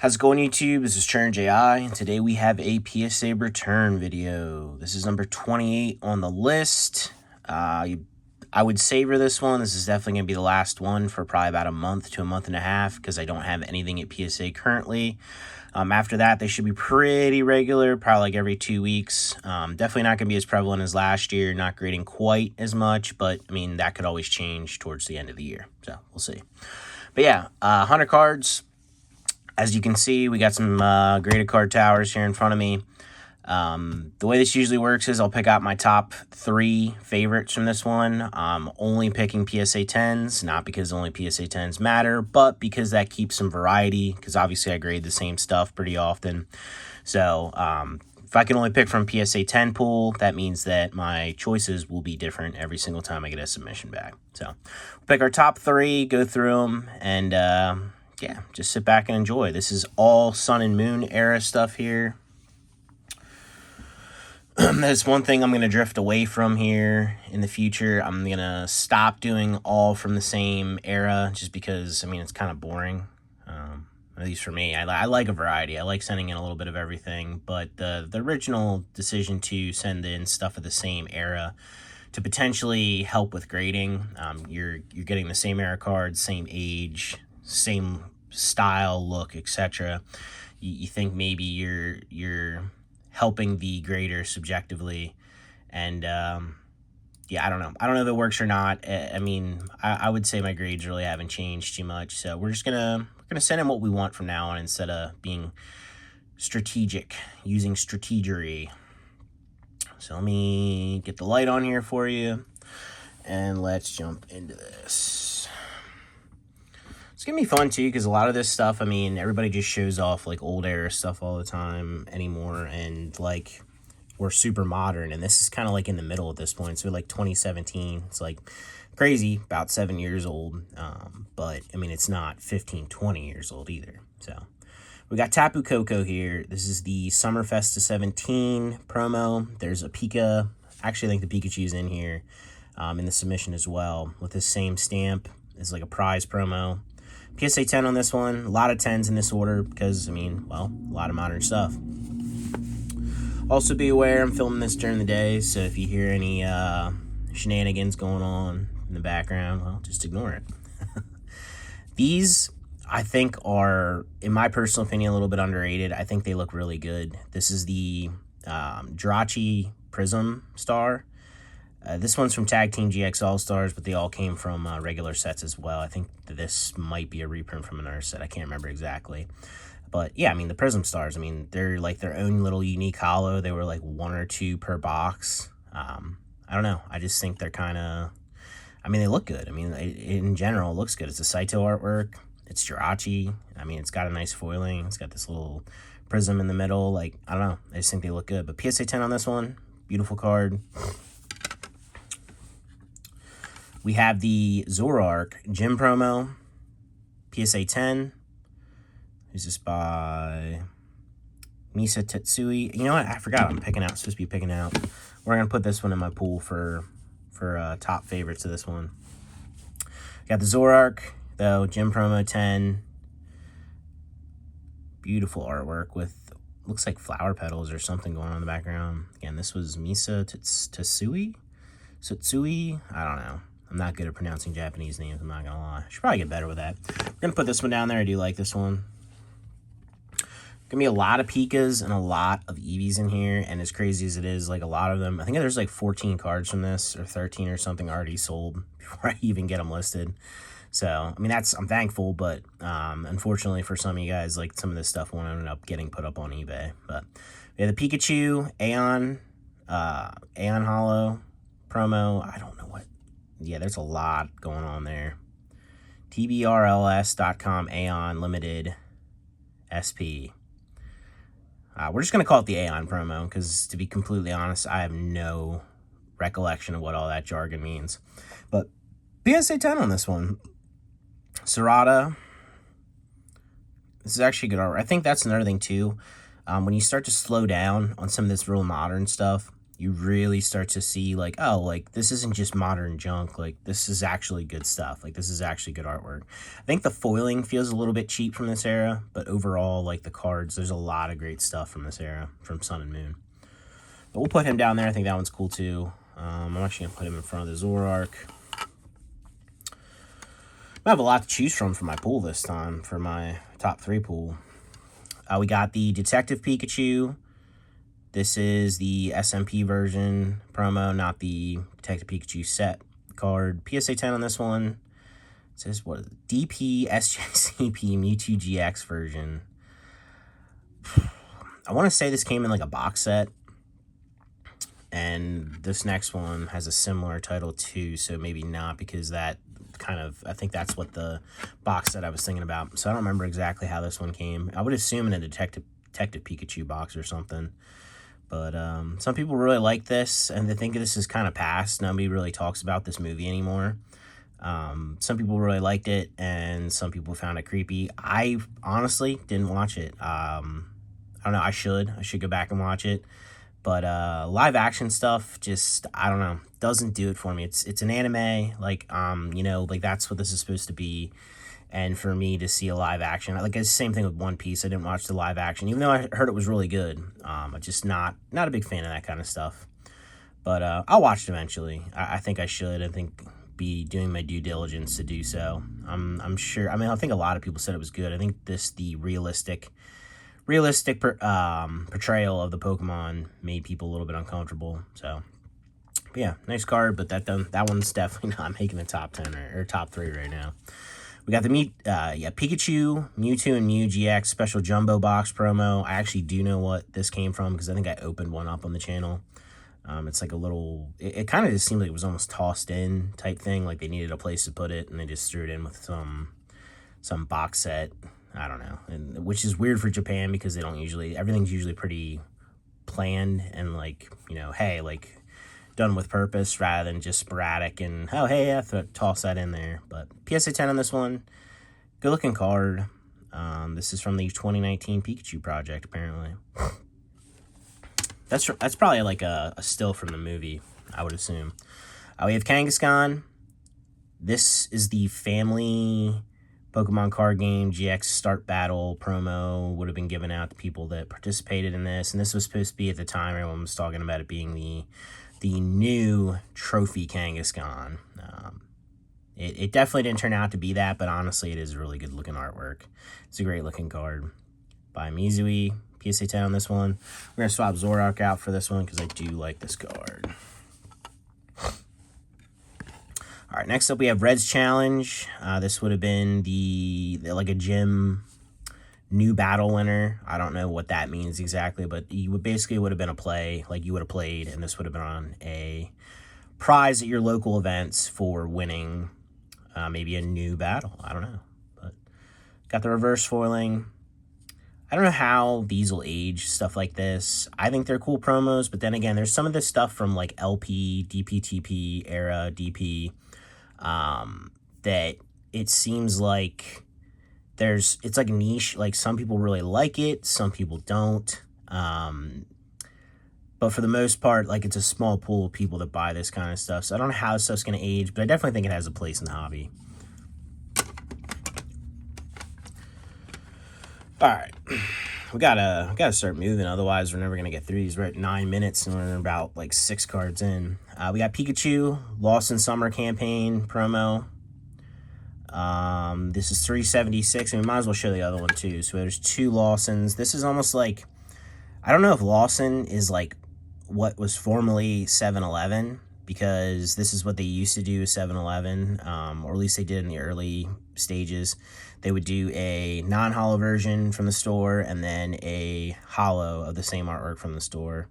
How's it going, YouTube? This is Churn JI, and today we have a PSA return video. This is number 28 on the list. I would savor this one. This is definitely going to be the last one for probably about a month to a month and a half because I don't have anything at PSA currently. After that, they should be pretty regular, probably like every 2 weeks. Definitely not going to be as prevalent as last year, not grading quite as much, but I mean, that could always change towards the end of the year, so we'll see. But yeah, 100 cards. As you can see, we got some graded card towers here in front of me. The way this usually works is I'll pick out my top 3 favorites from this one. I'm only picking PSA 10s, not because only PSA 10s matter, but because that keeps some variety, because obviously I grade the same stuff pretty often. So if I can only pick from PSA 10 pool, that means that my choices will be different every single time I get a submission back. So we'll pick our top 3, go through them, and yeah, just sit back and enjoy. This is all Sun and Moon era stuff here. That's one thing I'm going to drift away from here in the future. I'm going to stop doing all from the same era just because, I mean, it's kind of boring. At least for me. I like a variety. I like sending in a little bit of everything. But the original decision to send in stuff of the same era to potentially help with grading, you're getting the same era cards, same age, same style, look, etc. You think maybe you're helping the grader subjectively, and yeah, I don't know if it works or not. I mean, I would say my grades really haven't changed too much, so we're gonna send in what we want from now on instead of being strategic, using strategery. So let me get the light on here for you, and let's jump into this. It's going to be fun, too, because a lot of this stuff, I mean, everybody just shows off, like, old era stuff all the time anymore, and, like, we're super modern, and this is kind of, like, in the middle at this point, so, like, 2017, it's, like, crazy, about 7 years old, but, I mean, it's not 15, 20 years old either, so. We got Tapu Koko here. This is the Summer Festa 17 promo. There's a Pika. Actually, I think the Pikachu's in here in the submission as well, with the same stamp. It's like a prize promo. PSA 10 on this one. A lot of 10s in this order because, I mean, well, a lot of modern stuff. Also be aware, I'm filming this during the day, so if you hear any shenanigans going on in the background, well, just ignore it. These, I think, are, in my personal opinion, a little bit underrated. I think they look really good. This is the Jirachi Prism Star. This one's from Tag Team GX All-Stars, but they all came from regular sets as well. I think this might be a reprint from another set. I can't remember exactly. But, yeah, I mean, the Prism Stars, I mean, they're like their own little unique holo. They were like 1 or 2 per box. I don't know. I just think they're kind of, I mean, they look good. I mean, in general, it looks good. It's a Saito artwork. It's Jirachi. I mean, it's got a nice foiling. It's got this little prism in the middle. Like, I don't know. I just think they look good. But PSA 10 on this one. Beautiful card. We have the Zoroark Gym promo, PSA 10. Who's this by? Misa Tetsui. You know what? I forgot. I'm supposed to be picking out. We're going to put this one in my pool for top favorites of this one. Got the Zoroark, though, Gym promo 10. Beautiful artwork with, looks like flower petals or something going on in the background. Again, this was Misa Tetsui? Tetsui? I don't know. I'm not good at pronouncing Japanese names, I'm not going to lie. I should probably get better with that. We're going to put this one down there. I do like this one. Going to be a lot of Pikas and a lot of Eevees in here. And as crazy as it is, like a lot of them, I think there's like 14 cards from this, or 13 or something already sold before I even get them listed. So, I mean, I'm thankful, but unfortunately for some of you guys, like some of this stuff won't end up getting put up on eBay. But we have the Pikachu, Aeon Holo promo. I don't know what. Yeah, there's a lot going on there. TBRLS.com Aeon Limited SP. We're just going to call it the Aeon promo because, to be completely honest, I have no recollection of what all that jargon means. But PSA 10 on this one. Serata. This is actually good art. I think that's another thing, too. When you start to slow down on some of this real modern stuff, you really start to see, like, oh, like, this isn't just modern junk. Like, this is actually good stuff. Like, this is actually good artwork. I think the foiling feels a little bit cheap from this era, but overall, like, the cards, there's a lot of great stuff from this era, from Sun and Moon. But we'll put him down there. I think that one's cool, too. I'm actually going to put him in front of the Zoroark. I have a lot to choose from for my pool this time, for my top 3 pool. We got the Detective Pikachu. This is the SMP version promo, not the Detective Pikachu set card. PSA 10 on this one. It says, what is it? DP SJCP Mewtwo GX version. I want to say this came in like a box set. And this next one has a similar title too, so maybe not, because that kind of, I think that's what the box set I was thinking about. So I don't remember exactly how this one came. I would assume in a Detective Pikachu box or something. But some people really like this, and they think this is kind of past. Nobody really talks about this movie anymore. Some people really liked it, and some people found it creepy. I honestly didn't watch it. I don't know. I should go back and watch it. But live action stuff, just, I don't know, doesn't do it for me. It's an anime, like, you know, like, that's what this is supposed to be. And for me to see a live action, like, it's the same thing with One Piece. I didn't watch the live action, even though I heard it was really good. I'm just not a big fan of that kind of stuff. But I'll watch it eventually. I think I should. I think be doing my due diligence to do so. I'm sure. I mean, I think a lot of people said it was good. I think the realistic portrayal of the Pokemon made people a little bit uncomfortable. So, but yeah, nice card. But that one's definitely not making the top 10 or top 3 right now. We got the Pikachu, Mewtwo, and Mew GX special jumbo box promo. I actually do know what this came from, because I think I opened one up on the channel. It's like a little, it kind of just seemed like it was almost tossed in type thing, like they needed a place to put it, and they just threw it in with some box set. I don't know, and which is weird for Japan, because they don't usually, everything's usually pretty planned and, like, you know, hey, like, done with purpose rather than just sporadic and, oh, hey, I toss that in there. But PSA 10 on this one. Good looking card. This is from the 2019 Pikachu project, apparently. That's probably like a still from the movie, I would assume. We have Kangaskhan. This is the family Pokemon card game GX Start Battle promo. Would have been given out to people that participated in this. And this was supposed to be, at the time, everyone was talking about it being the new trophy Kangaskhan. It definitely didn't turn out to be that, but honestly, it is really good looking artwork. It's a great looking card by Mizui. PSA 10 on this one. We're going to swap Zoroark out for this one, because I do like this card. All right, next up we have Red's Challenge. This would have been like a gym new battle winner. I don't know what that means exactly, but you would have been a play, like you would have played, and this would have been on a prize at your local events for winning maybe a new battle. I don't know, but got the reverse foiling. I don't know how these will age, stuff like this. I think they're cool promos, but then again, there's some of this stuff from like LP, DPTP era, DP, that it seems like it's like a niche. Like, some people really like it, some people don't. But for the most part, like, it's a small pool of people that buy this kind of stuff. So I don't know how this stuff's going to age, but I definitely think it has a place in the hobby. All right. We gotta start moving, otherwise we're never going to get through these. We're at 9 minutes, and we're about, like, 6 cards in. We got Pikachu, Lost in Summer campaign promo. This is 376, and we might as well show the other one, too. So there's 2 Lawsons. This is almost like, I don't know if Lawson is, like, what was formerly 7-Eleven, because this is what they used to do with 7-Eleven, or at least they did in the early stages. They would do a non-holo version from the store, and then a holo of the same artwork from the store.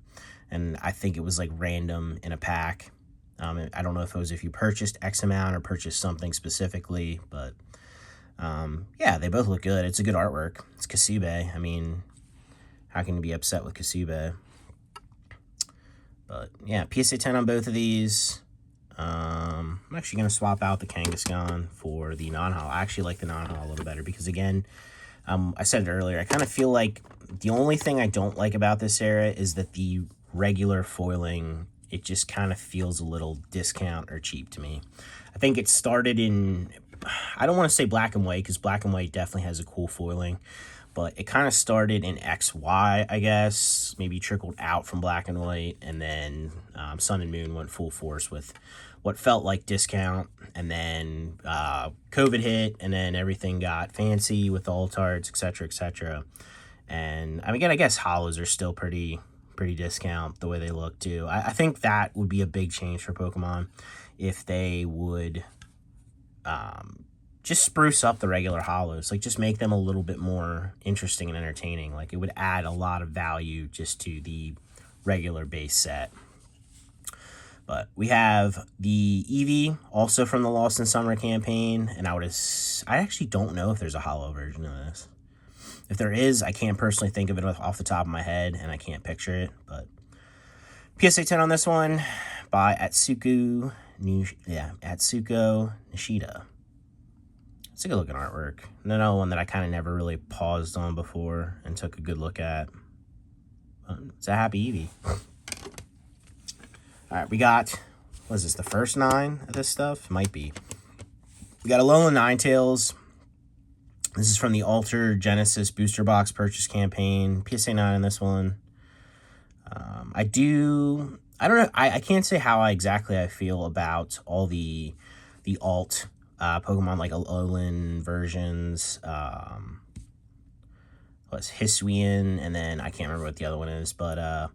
And I think it was, like, random in a pack. I don't know if it was if you purchased X amount or purchased something specifically, but yeah, they both look good. It's a good artwork. It's Kasube. I mean, how can you be upset with Kasube? But yeah, PSA 10 on both of these. I'm actually going to swap out the Kangaskhan for the non-holo. I actually like the non-holo a little better, because, again, I said it earlier, I kind of feel like the only thing I don't like about this era is that the regular foiling, it just kind of feels a little discount or cheap to me. I think it started in, I don't want to say black and white, because black and white definitely has a cool foiling, but it kind of started in XY, I guess, maybe trickled out from black and white, and then Sun and Moon went full force with what felt like discount, and then COVID hit, and then everything got fancy with altards, etc., etc. And I mean, again, I guess hollows are still pretty discount the way they look too. I think that would be a big change for Pokemon if they would just spruce up the regular hollows, like just make them a little bit more interesting and entertaining. Like it would add a lot of value just to the regular base set. But we have the Eevee, also from the Lost in Summer campaign, and I actually don't know if there's a hollow version of this. If there is, I can't personally think of it off the top of my head, and I can't picture it. But PSA 10 on this one by Atsuko Nishida. It's a good looking artwork. Another one that I kind of never really paused on before and took a good look at. It's a happy Eevee. All right, we got, what is this, the first 9 of this stuff? Might be. We got Alolan Ninetales. This is from the Alter Genesis Booster Box Purchase Campaign. PSA 9 on this one. I don't know, I can't say how exactly I feel about all the alt Pokemon, like Alolan versions. What's Hisuian, and then I can't remember what the other one is, but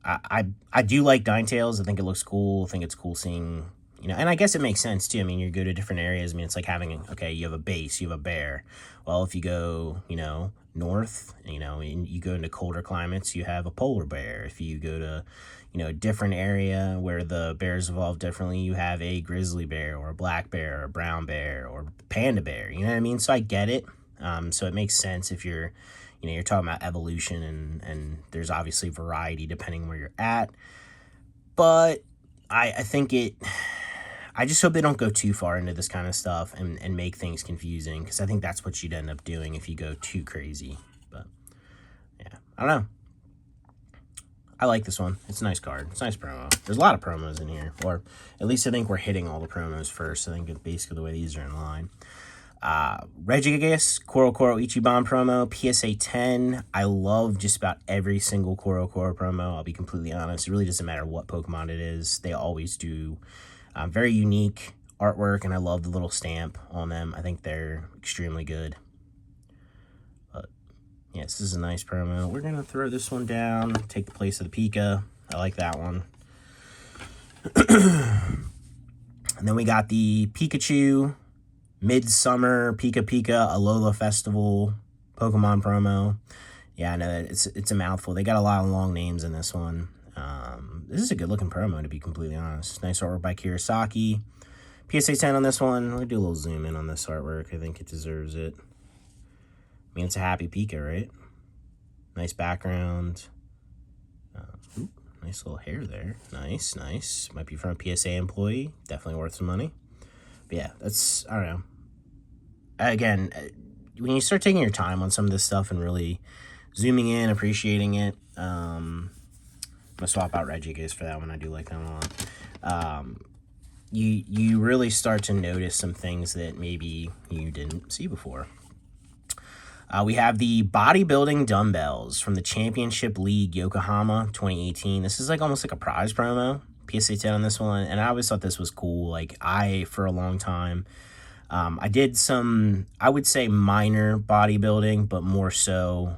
I do like Ninetales. I think it looks cool. I think it's cool seeing, you know, and I guess it makes sense too. I mean, you go to different areas. I mean, it's like having, okay, you have a base, you have a bear. Well, if you go, you know, north, you know, and you go into colder climates, you have a polar bear. If you go to, you know, a different area where the bears evolve differently, you have a grizzly bear or a black bear or a brown bear or panda bear. You know what I mean? So I get it. So it makes sense if you're, you know, you're talking about evolution, and there's obviously variety depending where you're at. But I think I just hope they don't go too far into this kind of stuff and make things confusing, because I think that's what you'd end up doing if you go too crazy. But yeah, I don't know. I like this one. It's a nice card. It's a nice promo. There's a lot of promos in here, or at least I think we're hitting all the promos first. I think it's basically the way these are in line. Regigigas, Koro Ichiban promo, PSA 10. I love just about every single Koro promo, I'll be completely honest. It really doesn't matter what Pokemon it is. They always do very unique artwork, and I love the little stamp on them. I think they're extremely good. But yes, this is a nice promo. We're going to throw this one down, take the place of the Pika. I like that one. And then we got the Pikachu Midsummer Pika Alola Festival Pokemon promo. Yeah, I know it's a mouthful. They got a lot of long names in this one. This is a good looking promo, to be completely honest. Nice artwork by Kirasaki. PSA 10 on this one. Let me do a little zoom in on this artwork. I think it deserves it. I mean, it's a happy Pika, right? Nice background. Nice little hair there. Nice. Might be from a PSA employee. Definitely worth some money. But yeah, that's, I don't know. Again, when you start taking your time on some of this stuff and really zooming in, appreciating it, I'm gonna swap out Regigigas for that one. I do like that one a lot. You really start to notice some things that maybe you didn't see before. We have the bodybuilding dumbbells from the Championship League Yokohama 2018. This is like almost like a prize promo. PSA 10 on this one, and I always thought this was cool. Like, for a long time, I did some, I would say, minor bodybuilding, but more so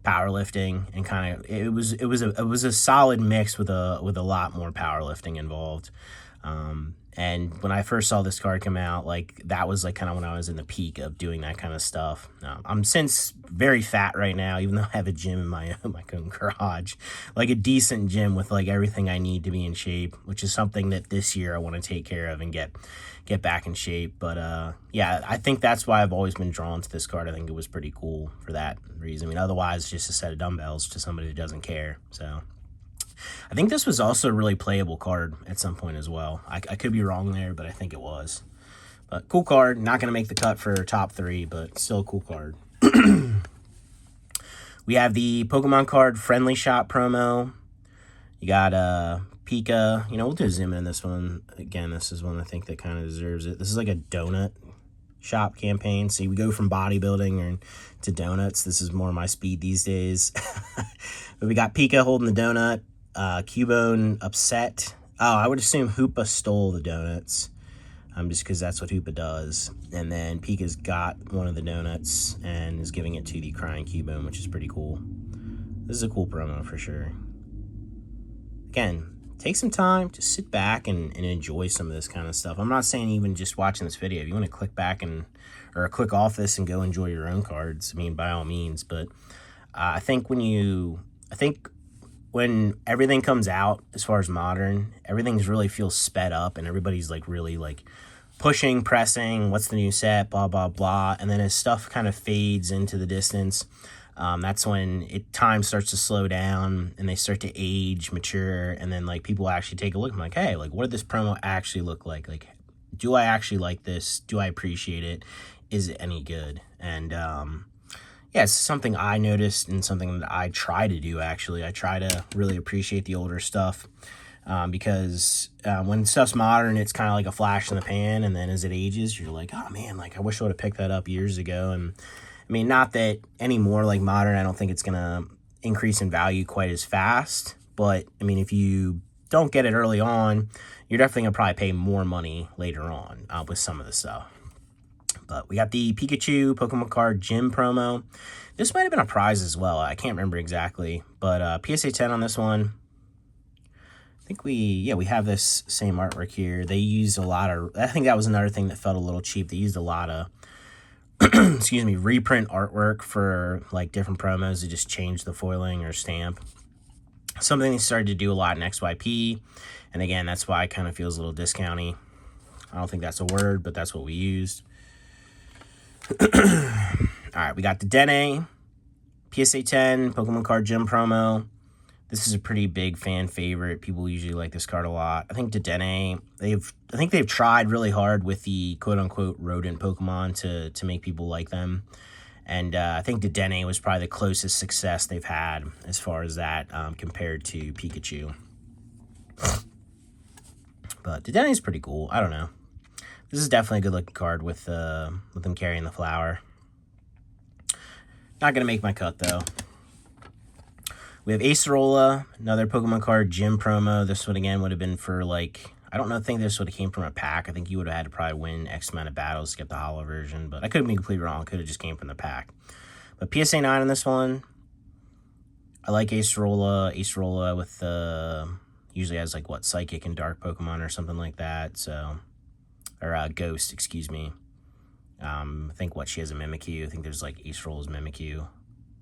powerlifting, and kind of it was a solid mix with a lot more powerlifting involved. And when I first saw this card come out, like, that was like kind of when I was in the peak of doing that kind of stuff. I'm since very fat right now, even though I have a gym in my own garage, like a decent gym with like everything I need to be in shape, which is something that this year I want to take care of and get back in shape. But yeah, I think that's why I've always been drawn to this card. I think it was pretty cool for that reason. I mean, otherwise it's just a set of dumbbells to somebody that doesn't care. So I think this was also a really playable card at some point as well. I could be wrong there, but I think it was. But cool card. Not going to make the cut for top 3, but still a cool card. We have the Pokemon Card Friendly Shop promo. You got Pika. You know, we'll do a zoom in this one. Again, this is one I think that kind of deserves it. This is like a donut shop campaign. See, we go from bodybuilding to donuts. This is more my speed these days. But we got Pika holding the donut. Cubone upset. Oh, I would assume Hoopa stole the donuts. Just because that's what Hoopa does. And then Pika's got one of the donuts and is giving it to the crying Cubone, which is pretty cool. This is a cool promo for sure. Again, take some time to sit back and enjoy some of this kind of stuff. I'm not saying even just watching this video. If you want to click back or click off this and go enjoy your own cards, I mean, by all means. But I think when everything comes out as far as modern, everything's really feels sped up and everybody's like really like pushing, pressing, what's the new set, blah, blah, blah. And then as stuff kind of fades into the distance, that's when time starts to slow down and they start to age, mature, and then like people actually take a look and like, hey, like what did this promo actually look like? Like, do I actually like this? Do I appreciate it? Is it any good? And yeah, it's something I noticed and something that I try to do, actually. I try to really appreciate the older stuff because when stuff's modern, it's kind of like a flash in the pan, and then as it ages, you're like, oh man, like I wish I would have picked that up years ago. And I mean, not that anymore, like modern, I don't think it's going to increase in value quite as fast. But, I mean, if you don't get it early on, you're definitely going to probably pay more money later on with some of the stuff. But we got the Pikachu Pokemon Card Gym promo. This might have been a prize as well. I can't remember exactly. But PSA 10 on this one. I think we have this same artwork here. They used a lot of... I think that was another thing that felt a little cheap. They used a lot of... excuse me, reprint artwork for like different promos to just change the foiling or stamp. Something they started to do a lot in XYP, and again, that's why it kind of feels a little discounty. I don't think that's a word, but that's what we used. All right, we got the Dene PSA 10 Pokemon Card Gym promo. This is a pretty big fan favorite. People usually like this card a lot. I think Dedenne, I think they've tried really hard with the quote-unquote rodent Pokemon to make people like them. And I think Dedenne was probably the closest success they've had as far as that compared to Pikachu. But Dedenne is pretty cool. I don't know. This is definitely a good-looking card with them carrying the flower. Not going to make my cut, though. We have Acerola, another Pokemon Card Gym promo. This one, again, would have been for, like... I don't think this would have came from a pack. I think you would have had to probably win X amount of battles to get the holo version. But I could have been completely wrong. It could have just came from the pack. But PSA 9 on this one. I like Acerola. Acerola with usually has, like, what, Psychic and Dark Pokemon or something like that. So... Or Ghost, excuse me. I think she has a Mimikyu. I think there's like Acerola's Mimikyu.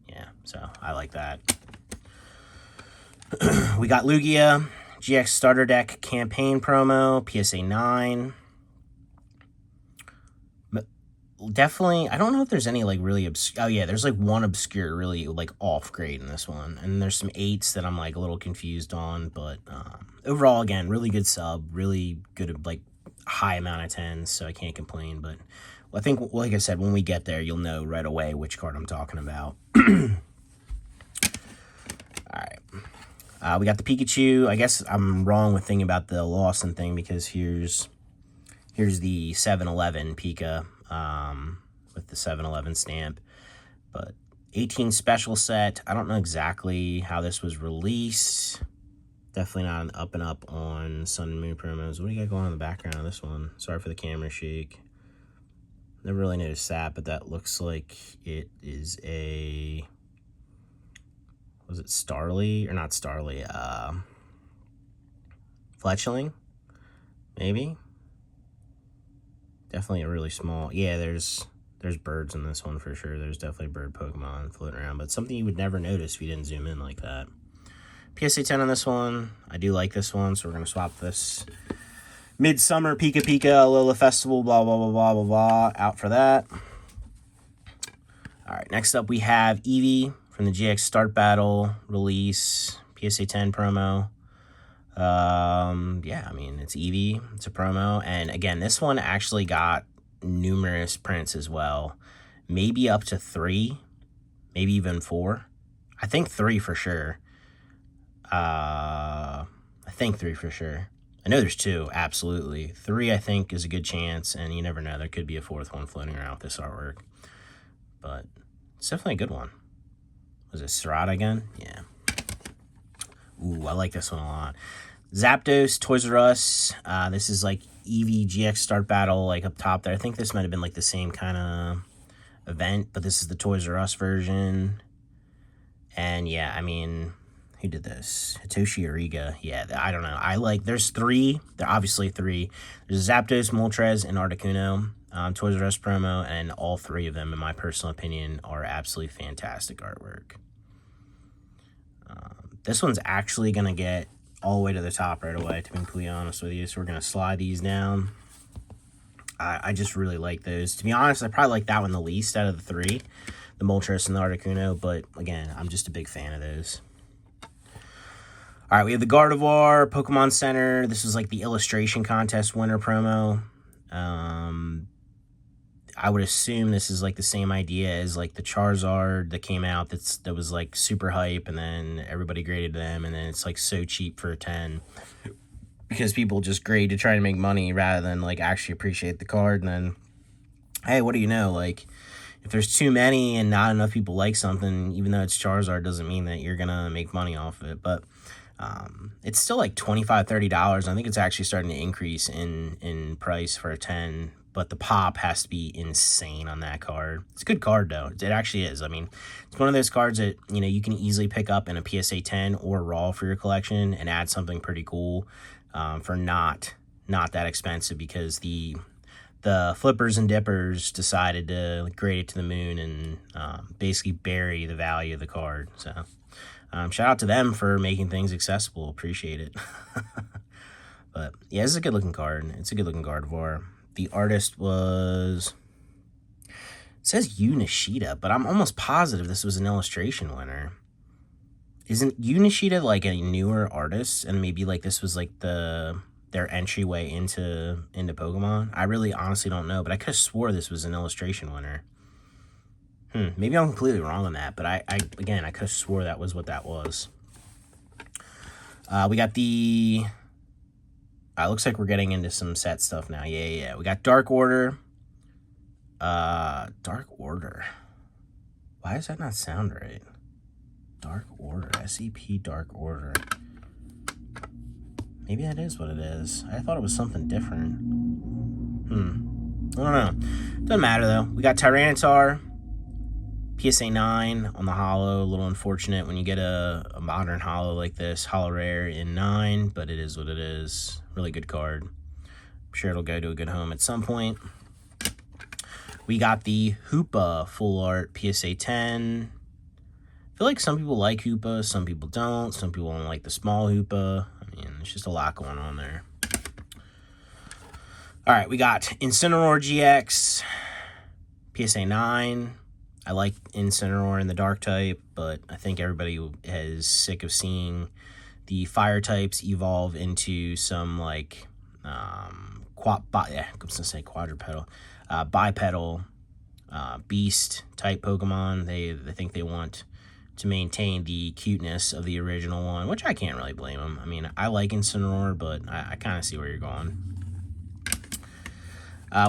Yeah, so I like that. We got Lugia, GX Starter Deck Campaign Promo, PSA 9. Definitely, I don't know if there's any like really obscure. Oh yeah, there's like one obscure, really like off grade in this one. And there's some 8s that I'm like a little confused on. But overall, again, really good sub. Really good, like, high amount of 10s, so I can't complain. But I think, like I said, when we get there, you'll know right away which card I'm talking about. Alright. We got the Pikachu. I guess I'm wrong with thinking about the Lawson thing, because here's the 7-Eleven Pika with the 7-Eleven stamp. But 18 special set. I don't know exactly how this was released. Definitely not an up and up on Sun and Moon promos. What do you got going on in the background of this one? Sorry for the camera shake. Never really noticed that, but that looks like it is a... Was it Starly? Or not Starly, Fletchling? Maybe? Definitely a really small... Yeah, there's birds in this one for sure. There's definitely bird Pokemon floating around, but something you would never notice if you didn't zoom in like that. PSA 10 on this one. I do like this one, so we're going to swap this. Midsummer Pika Pika, Lola Festival, blah, blah, blah, blah, blah, blah. Out for that. All right, next up we have Eevee from the GX Start Battle release, PSA 10 promo. Yeah, I mean, it's Eevee. It's a promo. And again, this one actually got numerous prints as well. Maybe up to 3, maybe even 4. I think 3 for sure. I think 3 for sure. I know there's 2, absolutely. 3, I think, is a good chance, and you never know. There could be a 4th one floating around with this artwork. But it's definitely a good one. Was it Serrata again? Yeah. Ooh, I like this one a lot. Zapdos, Toys R Us. This is like Eevee GX Start Battle, like up top there. I think this might have been like the same kind of event, but this is the Toys R Us version. And yeah, I mean, who did this? Hitoshi Ariga. Yeah, I don't know. There's 3. There are obviously 3. There's Zapdos, Moltres, and Articuno. Toys R Us promo, and all 3 of them, in my personal opinion, are absolutely fantastic artwork. This one's actually going to get all the way to the top right away, to be completely honest with you. So we're going to slide these down. I just really like those. To be honest, I probably like that one the least out of the 3, the Moltres and the Articuno, but again, I'm just a big fan of those. All right, we have the Gardevoir, Pokemon Center. This was like the illustration contest winner promo. I would assume this is like the same idea as like the Charizard that came out that was like super hype, and then everybody graded them, and then it's like so cheap for a 10 because people just grade to try to make money rather than like actually appreciate the card. And then, hey, what do you know? Like, if there's too many and not enough people like something, even though it's Charizard, doesn't mean that you're gonna make money off of it. But it's still like $25-$30. I think it's actually starting to increase in price for a 10. But the pop has to be insane on that card. It's a good card, though. It actually is. I mean, it's one of those cards that, you know, you can easily pick up in a PSA 10 or raw for your collection and add something pretty cool for not that expensive, because the flippers and dippers decided to grade it to the moon and basically bury the value of the card. So shout out to them for making things accessible. Appreciate it. But yeah, this is a good looking card. It's a good looking Gardevoir. The artist was, it says Yu Nishida, but I'm almost positive this was an illustration winner. Isn't Yu Nishida like a newer artist, and maybe like this was like their entryway into Pokemon? I really honestly don't know, but I could have swore this was an illustration winner. Maybe I'm completely wrong on that, but I could have swore that was what that was. We got the... looks like we're getting into some set stuff now. Yeah. We got Dark Order. Dark Order. Why does that not sound right? Dark Order. SEP Dark Order. Maybe that is what it is. I thought it was something different. I don't know. Doesn't matter, though. We got Tyranitar. PSA 9 on the holo. A little unfortunate when you get a modern holo like this. Holo rare in 9, but it is what it is. Really good card. I'm sure it'll go to a good home at some point. We got the Hoopa Full Art PSA 10. I feel like some people like Hoopa, some people don't. Some people don't like the small Hoopa. I mean, there's just a lot going on there. All right, we got Incineroar GX PSA 9. I like Incineroar in the dark type, but I think everybody is sick of seeing the fire types evolve into some like quadrupedal, bipedal beast type Pokemon. They think they want to maintain the cuteness of the original one, which I can't really blame them. I mean, I like Incineroar, but I kind of see where you're going.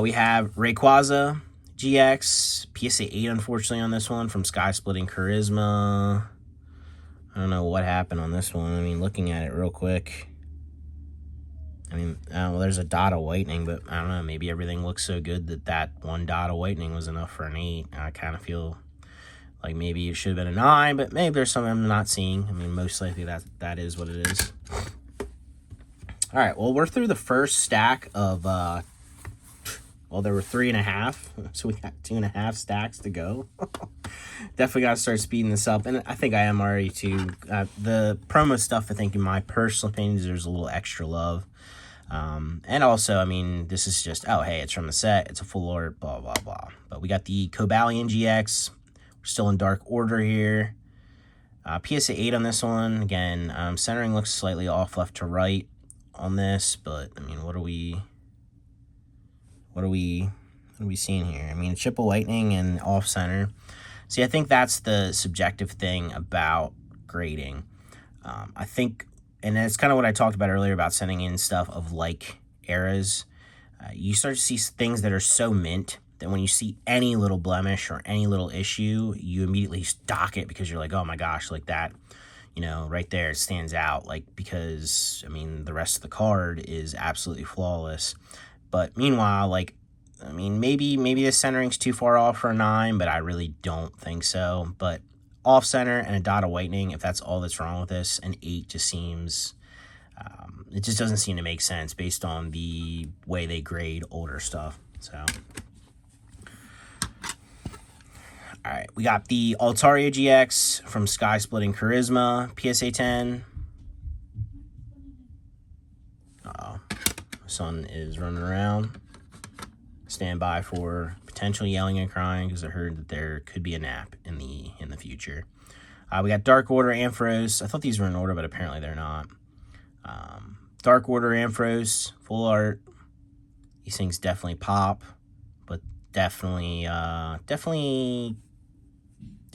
We have Rayquaza GX, PSA 8, unfortunately, on this one, from Sky Splitting Charisma. I don't know what happened on this one. I mean, looking at it real quick, I mean, well, there's a dot of whitening, but I don't know, maybe everything looks so good that one dot of whitening was enough for an 8. I kind of feel like maybe it should have been a 9, but maybe there's something I'm not seeing. I mean, most likely that is what it is. All right, well, we're through the first stack of... well, there were 3.5, so we got 2.5 stacks to go. Definitely got to start speeding this up, and I think I am already too. The promo stuff, I think, in my personal opinion, deserves a little extra love. And also, I mean, this is just, oh, hey, it's from the set, it's a full art, blah, blah, blah. But we got the Cobalion GX. We're still in Dark Order here. PSA 8 on this one. Again, centering looks slightly off left to right on this, but, I mean, what are we seeing here? I mean, chip of lightning and off center. See, I think that's the subjective thing about grading. I think, and it's kind of what I talked about earlier about sending in stuff of like eras. You start to see things that are so mint that when you see any little blemish or any little issue, you immediately dock it because you're like, oh my gosh, like that, you know, right there, it stands out. Like, because, I mean, the rest of the card is absolutely flawless. But meanwhile, like, I mean, maybe the centering's too far off for a 9, but I really don't think so. But off center and a dot of whitening, if that's all that's wrong with this, an 8 just seems, it just doesn't seem to make sense based on the way they grade older stuff. So, all right, we got the Altaria GX from Sky Splitting Charisma, PSA 10. Uh-oh, my son is running around. Stand by for potential yelling and crying because I heard that there could be a nap in the future. We got Dark Order Ampharos. I thought these were in order, but apparently they're not. Dark Order Ampharos, full art. These things definitely pop, but definitely,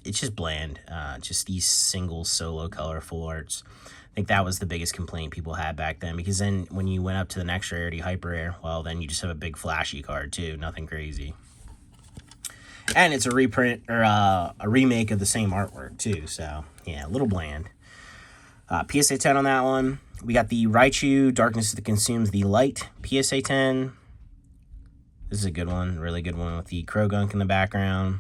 it's just bland. Just these single solo color full arts. I think that was the biggest complaint people had back then, because then when you went up to the next rarity, Hyper Rare, well, then you just have a big flashy card too, nothing crazy. And it's a reprint or a remake of the same artwork too, so yeah, a little bland. PSA 10 on that one. We got the Raichu Darkness That Consumes the Light, PSA 10. This is a good one, really good one with the Krogunk in the background.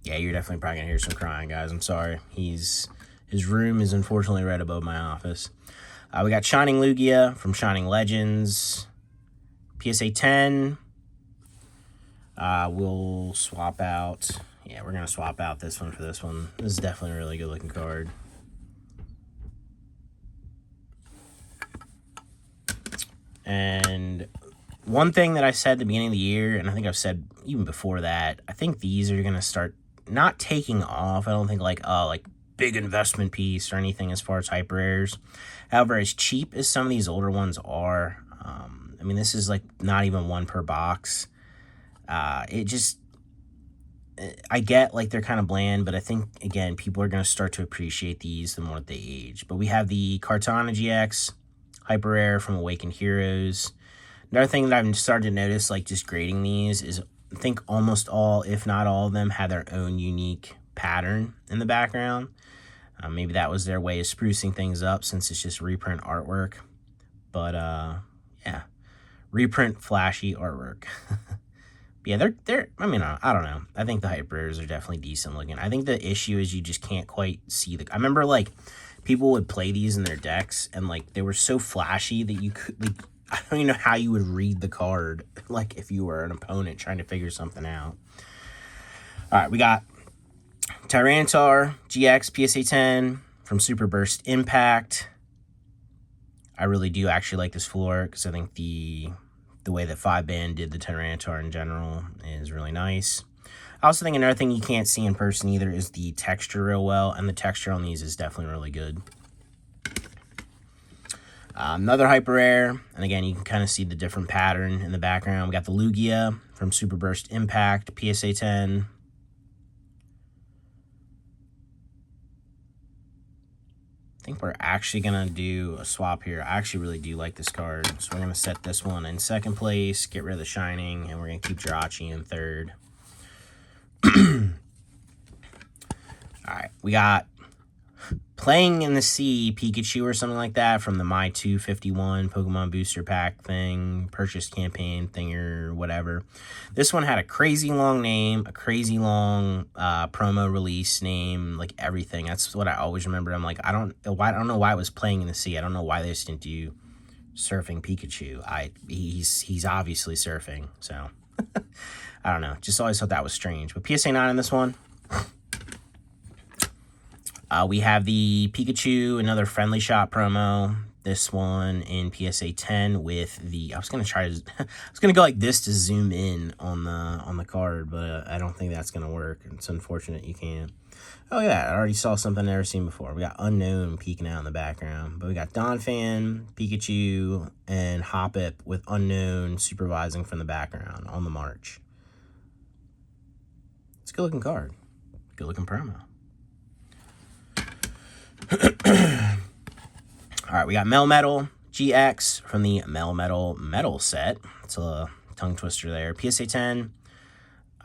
Yeah, you're definitely probably gonna hear some crying, guys. I'm sorry. His room is unfortunately right above my office. We got Shining Lugia from Shining Legends, PSA 10. We'll swap out. Yeah, we're gonna swap out this one for this one. This is definitely a really good looking card. And one thing that I said at the beginning of the year, and I think I've said even before that, I think these are gonna start not taking off. I don't think like big investment piece or anything as far as hyper rares. However, as cheap as some of these older ones are, I mean, this is like not even 1 per box. It just, I get like they're kind of bland, but I think again people are going to start to appreciate these the more that they age. But we have the Kartana GX hyper rare from Awakened Heroes. Another thing that I've started to notice, like just grading these, is I think almost all, if not all of them, had their own unique pattern in the background. Maybe that was their way of sprucing things up since it's just reprint artwork. But yeah, reprint flashy artwork. Yeah, they're. I mean, I don't know. I think the hyper rares are definitely decent looking. I think the issue is you just can't quite see the. I remember like people would play these in their decks and like they were so flashy that you could. Like, I don't even know how you would read the card, like if you were an opponent trying to figure something out. All right, we got Tyranitar GX PSA 10 from Super Burst Impact. I really do actually like this floor because I think the way that 5-band did the Tyranitar in general is really nice. I also think another thing you can't see in person either is the texture real well, and the texture on these is definitely really good. Another hyper rare, and again, you can kind of see the different pattern in the background. We got the Lugia from Super Burst Impact, PSA 10. I think we're actually going to do a swap here. I actually really do like this card. So we're going to set this one in second place, get rid of the Shining, and we're going to keep Jirachi in third. All right, we got Playing in the Sea Pikachu or something like that from the My 251 Pokemon Booster Pack thing, purchase campaign thing or whatever. This one had a crazy long name, a crazy long promo release name, like everything. That's what I always remember. I'm like, I don't know why it was Playing in the Sea. I don't know why they just didn't do Surfing Pikachu. He's obviously surfing, so I don't know. Just always thought that was strange. But PSA 9 in this one. We have the Pikachu, another Friendly Shop promo. This one in PSA 10 with the. I was gonna go like this to zoom in on the card, but I don't think that's gonna work. It's unfortunate you can't. Oh yeah, I already saw something I've never seen before. We got Unknown peeking out in the background, but we got Donphan, Pikachu, and Hoppip with Unknown supervising from the background on the march. It's a good looking card. Good looking promo. All right, we got Melmetal GX from the Melmetal Metal set. It's a tongue twister there. PSA 10.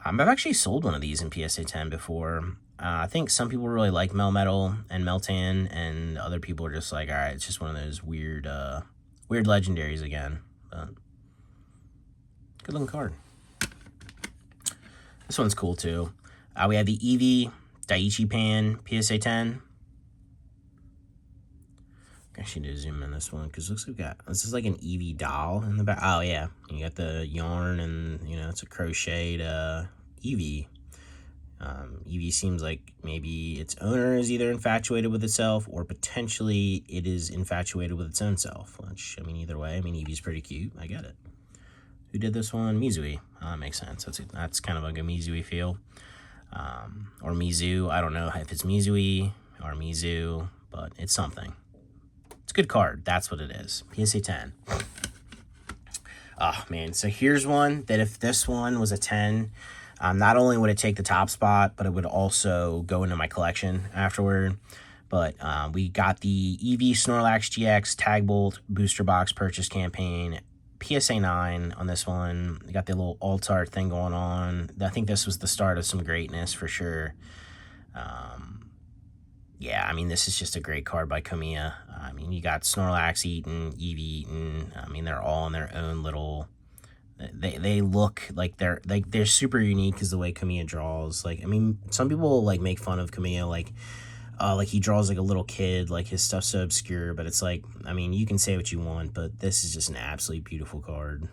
I've actually sold one of these in PSA 10 before. I think some people really like Melmetal and Meltan, and other people are just like, all right, it's just one of those weird legendaries again. But good looking card. This one's cool too. We have the Eevee Daiichi Pan PSA 10. I actually need to zoom in this one because it looks like we got, this is like an Eevee doll in the back. Oh yeah, you got the yarn and it's a crocheted Eevee. Eevee seems like maybe its owner is either infatuated with itself or potentially it is infatuated with its own self. Which, I mean, either way, I mean, Eevee's pretty cute. I get it. Who did this one? Mizui. Oh, that makes sense. That's kind of like a Mizui feel. Or Mizu. I don't know if it's Mizui or Mizu, but it's something. It's a good card. That's what it is. PSA 10. Oh, man. So here's one that if this one was a 10, not only would it take the top spot, but it would also go into my collection afterward. But we got the Eevee Snorlax GX Tag Bolt Booster Box Purchase Campaign. PSA 9 on this one. We got the little alt art thing going on. I think this was the start of some greatness for sure. Yeah, I mean, this is just a great card by Kamiya. I mean, you got Snorlax eaten, Eevee eaten. I mean, they're all in their own little... They look like they're super unique because the way Kamiya draws. Like, I mean, some people like make fun of Kamiya, like he draws like a little kid, like his stuff's so obscure, but it's like, I mean, you can say what you want, but this is just an absolutely beautiful card.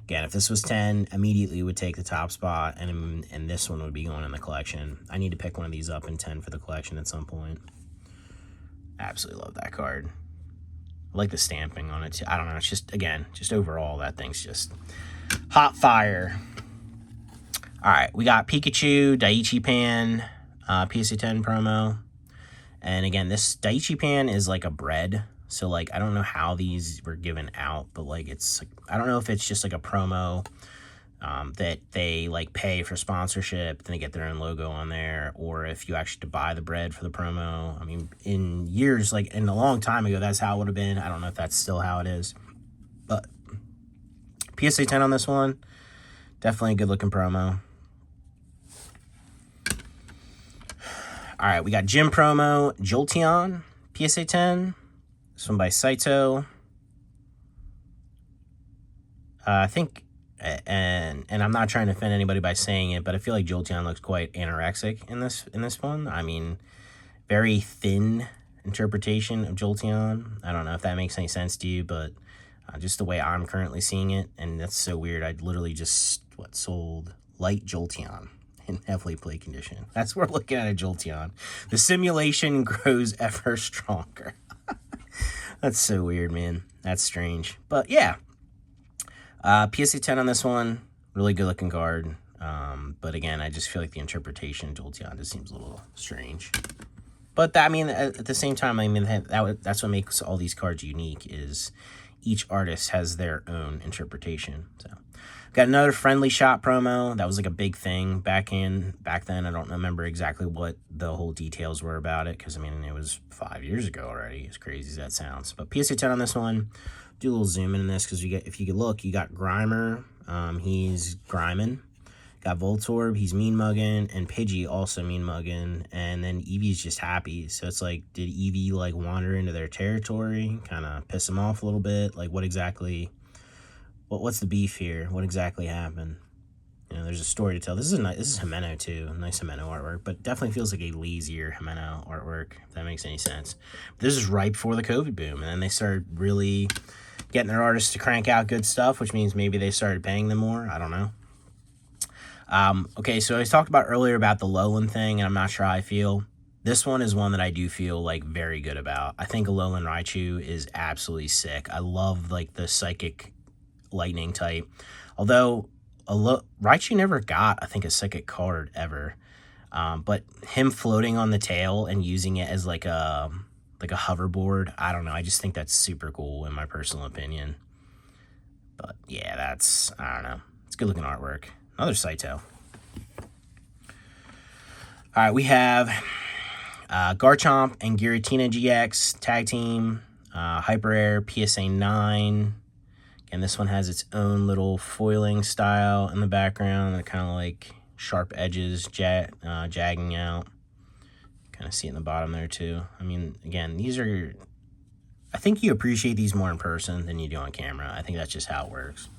Again, if this was 10, immediately would take the top spot, and this one would be going in the collection. I need to pick one of these up in 10 for the collection at some point. Absolutely love that card. I like the stamping on it too. I don't know, it's just, again, just overall, that thing's just hot fire. All right, we got Pikachu Daiichi Pan PSA 10 promo. And again, this Daiichi Pan is like a bread. So, like, I don't know how these were given out, but, like, it's, like, I don't know if it's just, like, a promo that they, like, pay for sponsorship, then they get their own logo on there, or if you actually buy the bread for the promo. I mean, in years, like, in a long time ago, that's how it would have been. I don't know if that's still how it is. But PSA 10 on this one, definitely a good-looking promo. All right, we got Gym promo, Jolteon, PSA 10. This one by Saito. I think, and I'm not trying to offend anybody by saying it, but I feel like Jolteon looks quite anorexic in this one. I mean, very thin interpretation of Jolteon. I don't know if that makes any sense to you, but just the way I'm currently seeing it, and that's so weird. I literally just sold light Jolteon in heavily played condition. That's what we're looking at a Jolteon. The simulation grows ever stronger. That's so weird, man. That's strange. But yeah, PSA 10 on this one. Really good looking card. But again, I just feel like the interpretation of Jolteon just seems a little strange. But I mean, at the same time, I mean, that's what makes all these cards unique, is each artist has their own interpretation. So got another Friendly Shot promo. That was like a big thing back then. I don't remember exactly what the whole details were about it, because I mean, it was 5 years ago already, as crazy as that sounds. But PSA 10 on this one. Do a little zoom in this, because if you could look, you got Grimer. He's Griming. Got Voltorb, he's mean mugging, and Pidgey also mean mugging, and then Eevee's just happy. So it's like, did Eevee like wander into their territory, kind of piss them off a little bit? Like, what exactly? What's the beef here? What exactly happened? You know, there's a story to tell. This is Himeno too, nice Himeno artwork, but definitely feels like a lazier Himeno artwork, if that makes any sense. This is right before the COVID boom, and then they started really getting their artists to crank out good stuff, which means maybe they started paying them more. I don't know. Okay, so I talked about earlier about the Alolan thing, and I'm not sure how I feel. This one is one that I do feel like very good about. I think Alolan Raichu is absolutely sick. I love like the psychic lightning type. Although Raichu never got, I think, a psychic card ever. But him floating on the tail and using it as like a hoverboard, I don't know. I just think that's super cool in my personal opinion. But yeah, I don't know. It's good looking artwork. Another Saito. All right, we have Garchomp and Giratina GX Tag Team, Hyper Air PSA 9. Again, this one has its own little foiling style in the background. They're kind of like sharp edges jagging out. Kind of see it in the bottom there too. I mean, again, these are... I think you appreciate these more in person than you do on camera. I think that's just how it works.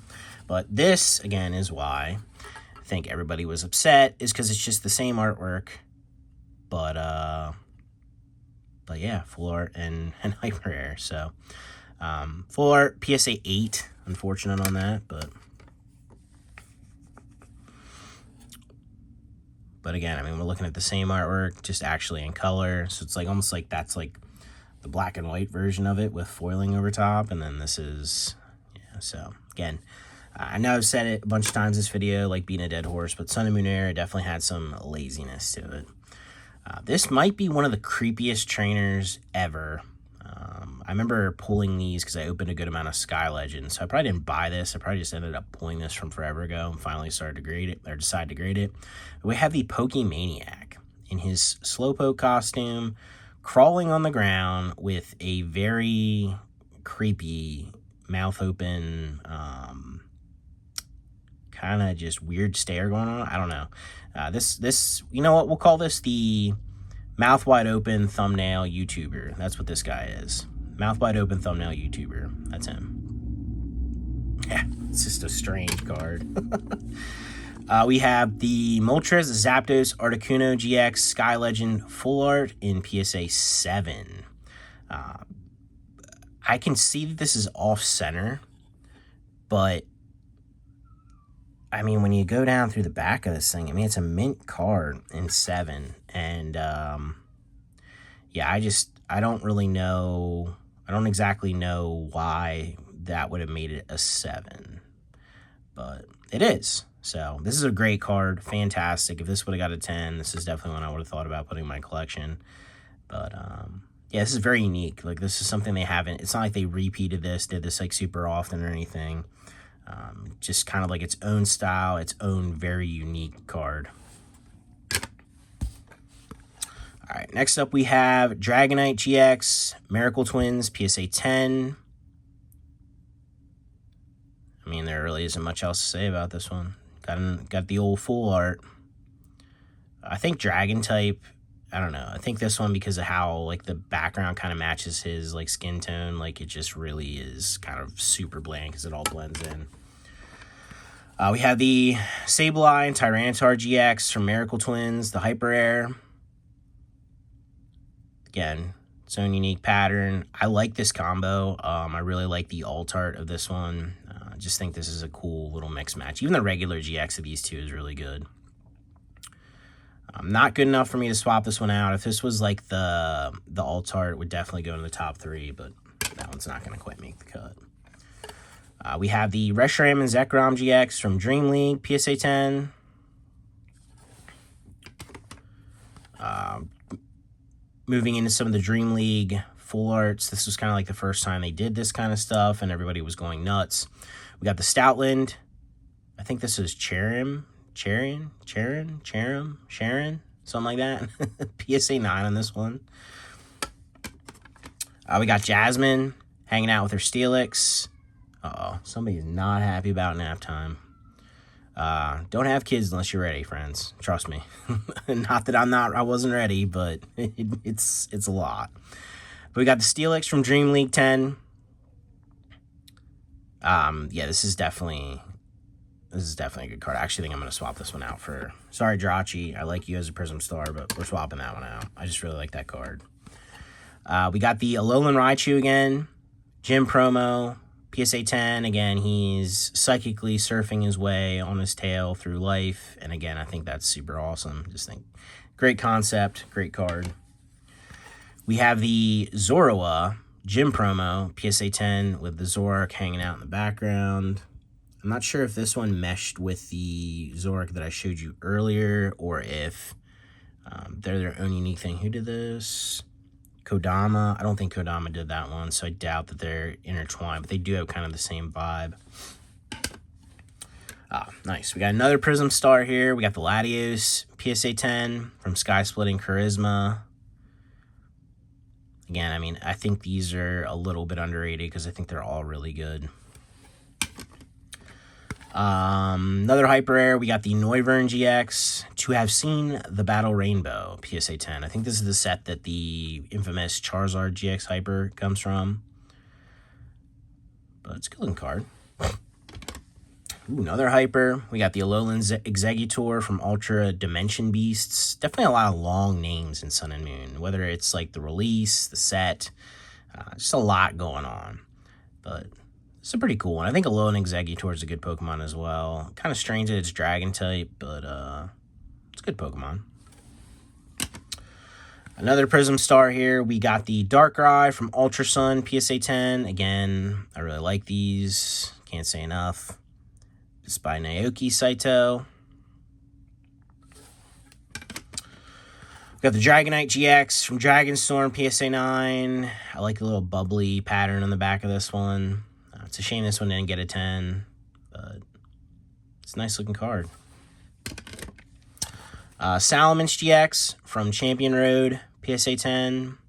But this, again, is why I think everybody was upset, is because it's just the same artwork. But yeah, full art and hyper air. So full art PSA 8. Unfortunate on that, but again, I mean, we're looking at the same artwork, just actually in color. So it's like almost like that's like the black and white version of it with foiling over top, and then this is, yeah. So again, I know I've said it a bunch of times this video, like being a dead horse, but Sun and Moon Air definitely had some laziness to it. This might be one of the creepiest trainers ever. I remember pulling these because I opened a good amount of Sky Legends, so I probably didn't buy this. I probably just ended up pulling this from forever ago and finally started to grade it, or decided to grade it. But we have the Pokemaniac in his Slowpoke costume, crawling on the ground with a very creepy mouth open, kind of just weird stare going on. I don't know. This, you know what? We'll call this the mouth wide open thumbnail YouTuber. That's what this guy is. Mouth wide open thumbnail YouTuber. That's him. Yeah, it's just a strange card. We have the Moltres Zapdos Articuno GX Sky Legend Full Art in PSA 7. I can see that this is off center, but I mean, when you go down through the back of this thing, I mean, it's a mint card in 7. And yeah, I don't really know. I don't exactly know why that would have made it a 7, but it is. So this is a great card, fantastic. If this would have got a 10, this is definitely one I would have thought about putting in my collection. But yeah, this is very unique. Like, this is something they haven't, it's not like they repeated this, did this like super often or anything. Just kind of like its own style, its own very unique card. All right, next up we have Dragonite GX Miracle Twins PSA 10. I mean, there really isn't much else to say about this one. Got the old full art. I think Dragon type, I don't know. I think this one, because of how like the background kind of matches his like skin tone, like it just really is kind of super bland because it all blends in. We have the Sableye and Tyranitar GX from Miracle Twins, the Hyper Air. Again, its own unique pattern. I like this combo. I really like the alt art of this one. I just think this is a cool little mix match. Even the regular GX of these two is really good. Not good enough for me to swap this one out. If this was like the alt art, it would definitely go in the top 3, but that one's not going to quite make the cut. We have the Reshiram and Zekrom GX from Dream League PSA 10. Moving into some of the Dream League full arts, this was kind of like the first time they did this kind of stuff, and everybody was going nuts. We got the Stoutland. I think this is Sharon, something like that. PSA 9 on this one. We got Jasmine hanging out with her Steelix. Uh-oh, somebody's not happy about nap time. Don't have kids unless you're ready, friends. Trust me. Not that I wasn't ready, but it's a lot. But we got the Steelix from Dream League 10. Yeah, this is definitely a good card. I actually think I'm going to swap this one out for... Sorry, Jirachi. I like you as a Prism Star, but we're swapping that one out. I just really like that card. We got the Alolan Raichu again. Gym promo. PSA 10. Again, he's psychically surfing his way on his tail through life. And again, I think that's super awesome. Just think, great concept, great card. We have the Zorua Gym promo. PSA 10 with the Zoroark hanging out in the background. I'm not sure if this one meshed with the Zoroark that I showed you earlier, or if they're their own unique thing. Who did this? Kodama. I don't think Kodama did that one, so I doubt that they're intertwined, but they do have kind of the same vibe. Ah, nice. We got another Prism Star here. We got the Latios PSA 10 from Sky Splitting Charisma. Again, I mean, I think these are a little bit underrated because I think they're all really good. Another hyper rare, we got the Noivern GX, To Have Seen the Battle Rainbow PSA 10. I think this is the set that the infamous Charizard GX hyper comes from. But it's a good looking card. Ooh, another hyper. We got the Alolan Exeggutor from Ultra Dimension Beasts. Definitely a lot of long names in Sun and Moon, whether it's like the release, the set, just a lot going on. But it's a pretty cool one. I think Alolan Exeggutor is a good Pokemon as well. Kind of strange that it's Dragon type, but it's a good Pokemon. Another Prism Star here. We got the Darkrai from Ultra Sun PSA 10. Again, I really like these. Can't say enough. It's by Naoki Saito. We got the Dragonite GX from Dragonstorm PSA 9. I like the little bubbly pattern on the back of this one. It's a shame this one didn't get a 10, but it's a nice looking card. Salamence GX from Champion Road PSA 10.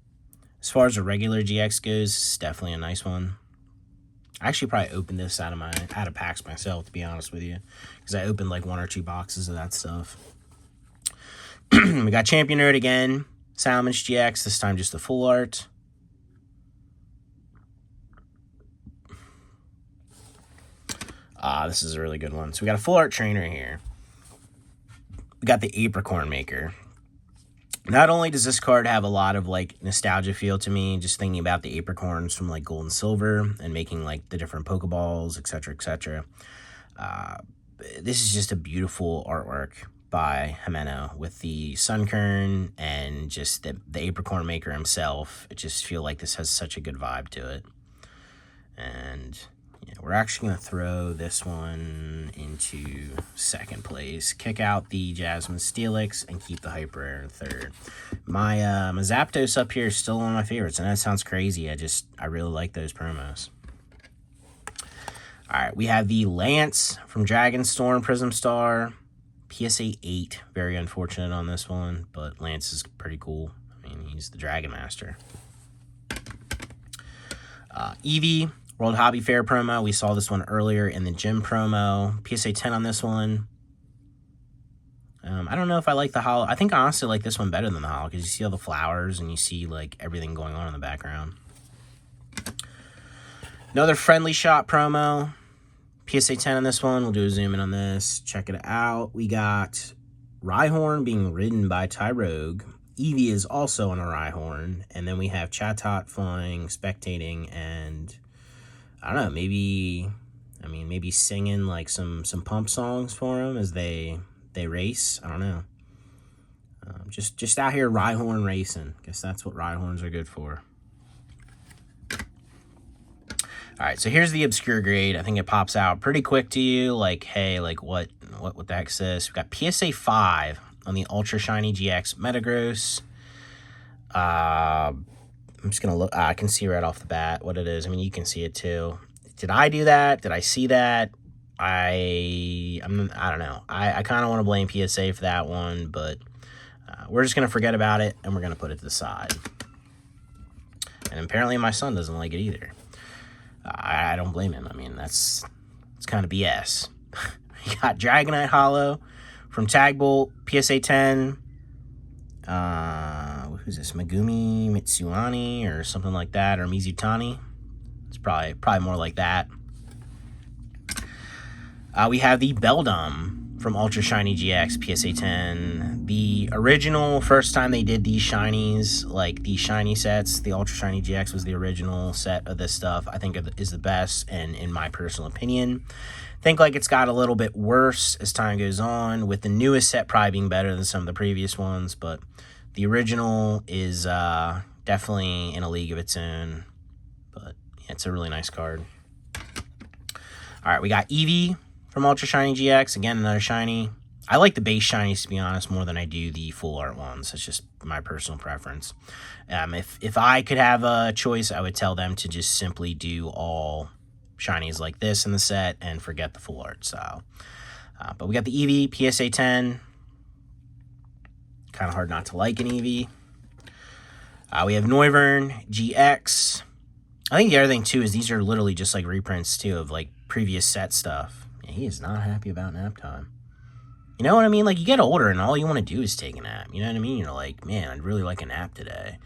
As far as a regular GX goes, it's definitely a nice one. I actually probably opened this out of packs myself, to be honest with you, because I opened like 1 or 2 boxes of that stuff. We got Champion Road again, Salamence GX, this time just the full art. This is a really good one. So we got a full art trainer here. We got the Apricorn Maker. Not only does this card have a lot of like nostalgia feel to me, just thinking about the apricorns from like Gold and Silver and making like the different Pokeballs, etc., etc. This is just a beautiful artwork by Himeno with the Sunkern and just the Apricorn Maker himself. I just feel like this has such a good vibe to it. And yeah, we're actually going to throw this one into second place, kick out the Jasmine Steelix, and keep the Hyper Rare in third. My Zapdos up here is still one of my favorites, and that sounds crazy. I really like those promos. All right, we have the Lance from Dragonstorm Prism Star, PSA 8. Very unfortunate on this one, but Lance is pretty cool. I mean, he's the Dragon Master. Eevee, World Hobby Fair promo. We saw this one earlier in the gym promo. PSA 10 on this one. I don't know if I like the holo. I think I honestly like this one better than the holo because you see all the flowers and you see like everything going on in the background. Another Friendly Shot promo. PSA 10 on this one. We'll do a zoom in on this. Check it out. We got Rhyhorn being ridden by Tyrogue. Eevee is also on a Rhyhorn. And then we have Chatot flying, spectating, and I don't know, maybe singing like some pump songs for him as they race. I don't know. Just out here Rhyhorn racing. Guess that's what Rhyhorns are good for. All right, so here's the obscure grade. I think it pops out pretty quick to you. Like, hey, like what the heck's this? We got PSA 5 on the Ultra Shiny GX Metagross. I'm just gonna look. I can see right off the bat what it is. I mean, you can see it too. Did I do that? Did I see that? I don't know. I kind of want to blame PSA for that one, but we're just gonna forget about it and we're gonna put it to the side. And apparently, my son doesn't like it either. I don't blame him. I mean, it's kind of BS. You got Dragonite Holo from Tagbolt, PSA 10. Who's this? Megumi Mitsuani or something like that, or Mizutani. It's probably more like that. We have the Beldum from Ultra Shiny GX, PSA 10. The original, first time they did these shinies, like these shiny sets, the Ultra Shiny GX was the original set of this stuff. I think is the best, and in my personal opinion. I think like it's got a little bit worse as time goes on, with the newest set probably being better than some of the previous ones, but the original is definitely in a league of its own. But yeah, it's a really nice card. All right, we got Eevee from Ultra Shiny GX. Again, another shiny. I like the base shinies, to be honest, more than I do the full art ones. It's just my personal preference. If I could have a choice, I would tell them to just simply do all shinies like this in the set and forget the full art style. But we got the Eevee PSA 10. Kind of hard not to like an Eevee. We have Noivern GX. I think the other thing, too, is these are literally just, like, reprints, too, of, like, previous set stuff. Yeah, he is not happy about nap time. You know what I mean? Like, you get older and all you want to do is take a nap. You know what I mean? You're like, man, I'd really like a nap today.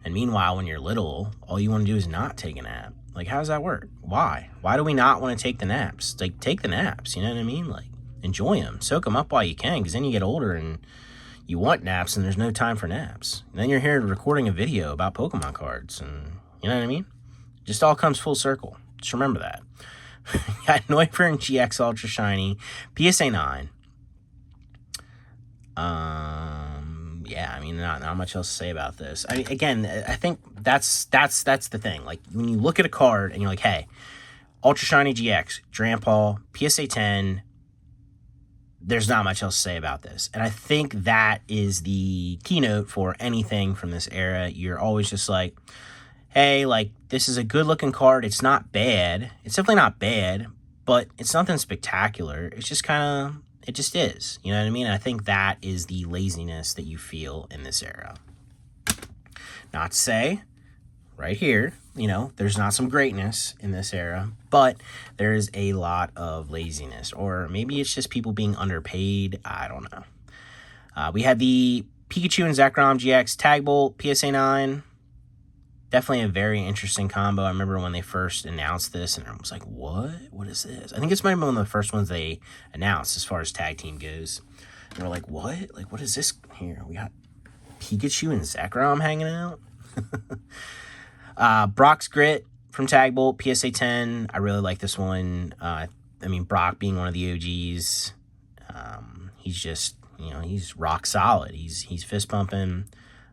And meanwhile, when you're little, all you want to do is not take a nap. Like, how does that work? Why? Why do we not want to take the naps? Like, take the naps, you know what I mean? Like, enjoy them. Soak them up while you can, because then you get older and you want naps and there's no time for naps. And then you're here recording a video about Pokemon cards, and you know what I mean? Just all comes full circle. Just remember that. Got Noivern GX Ultra Shiny, PSA 9. Yeah, I mean, not much else to say about this. I mean, again, I think that's the thing. Like, when you look at a card and you're like, hey, Ultra Shiny GX, Drampa, PSA 10, there's not much else to say about this. And I think that is the keynote for anything from this era. You're always just like, hey, like, this is a good-looking card. It's not bad. It's definitely not bad, but it's nothing spectacular. It's just kind of... It just is, you know what I mean? I think that is the laziness that you feel in this era. Not to say, right here, you know, there's not some greatness in this era, but there is a lot of laziness. Or maybe it's just people being underpaid. I don't know. We had the Pikachu and Zekrom GX Tag Bolt PSA 9. Definitely a very interesting combo. I remember when they first announced this, and I was like, what? What is this? I think it's might have been one of the first ones they announced as far as tag team goes. And we're like, what? Like, what is this here? We got Pikachu and Zekrom hanging out? Brock's Grit from Tag Bolt, PSA 10. I really like this one. I mean, Brock being one of the OGs, he's just, you know, he's rock solid. He's fist pumping.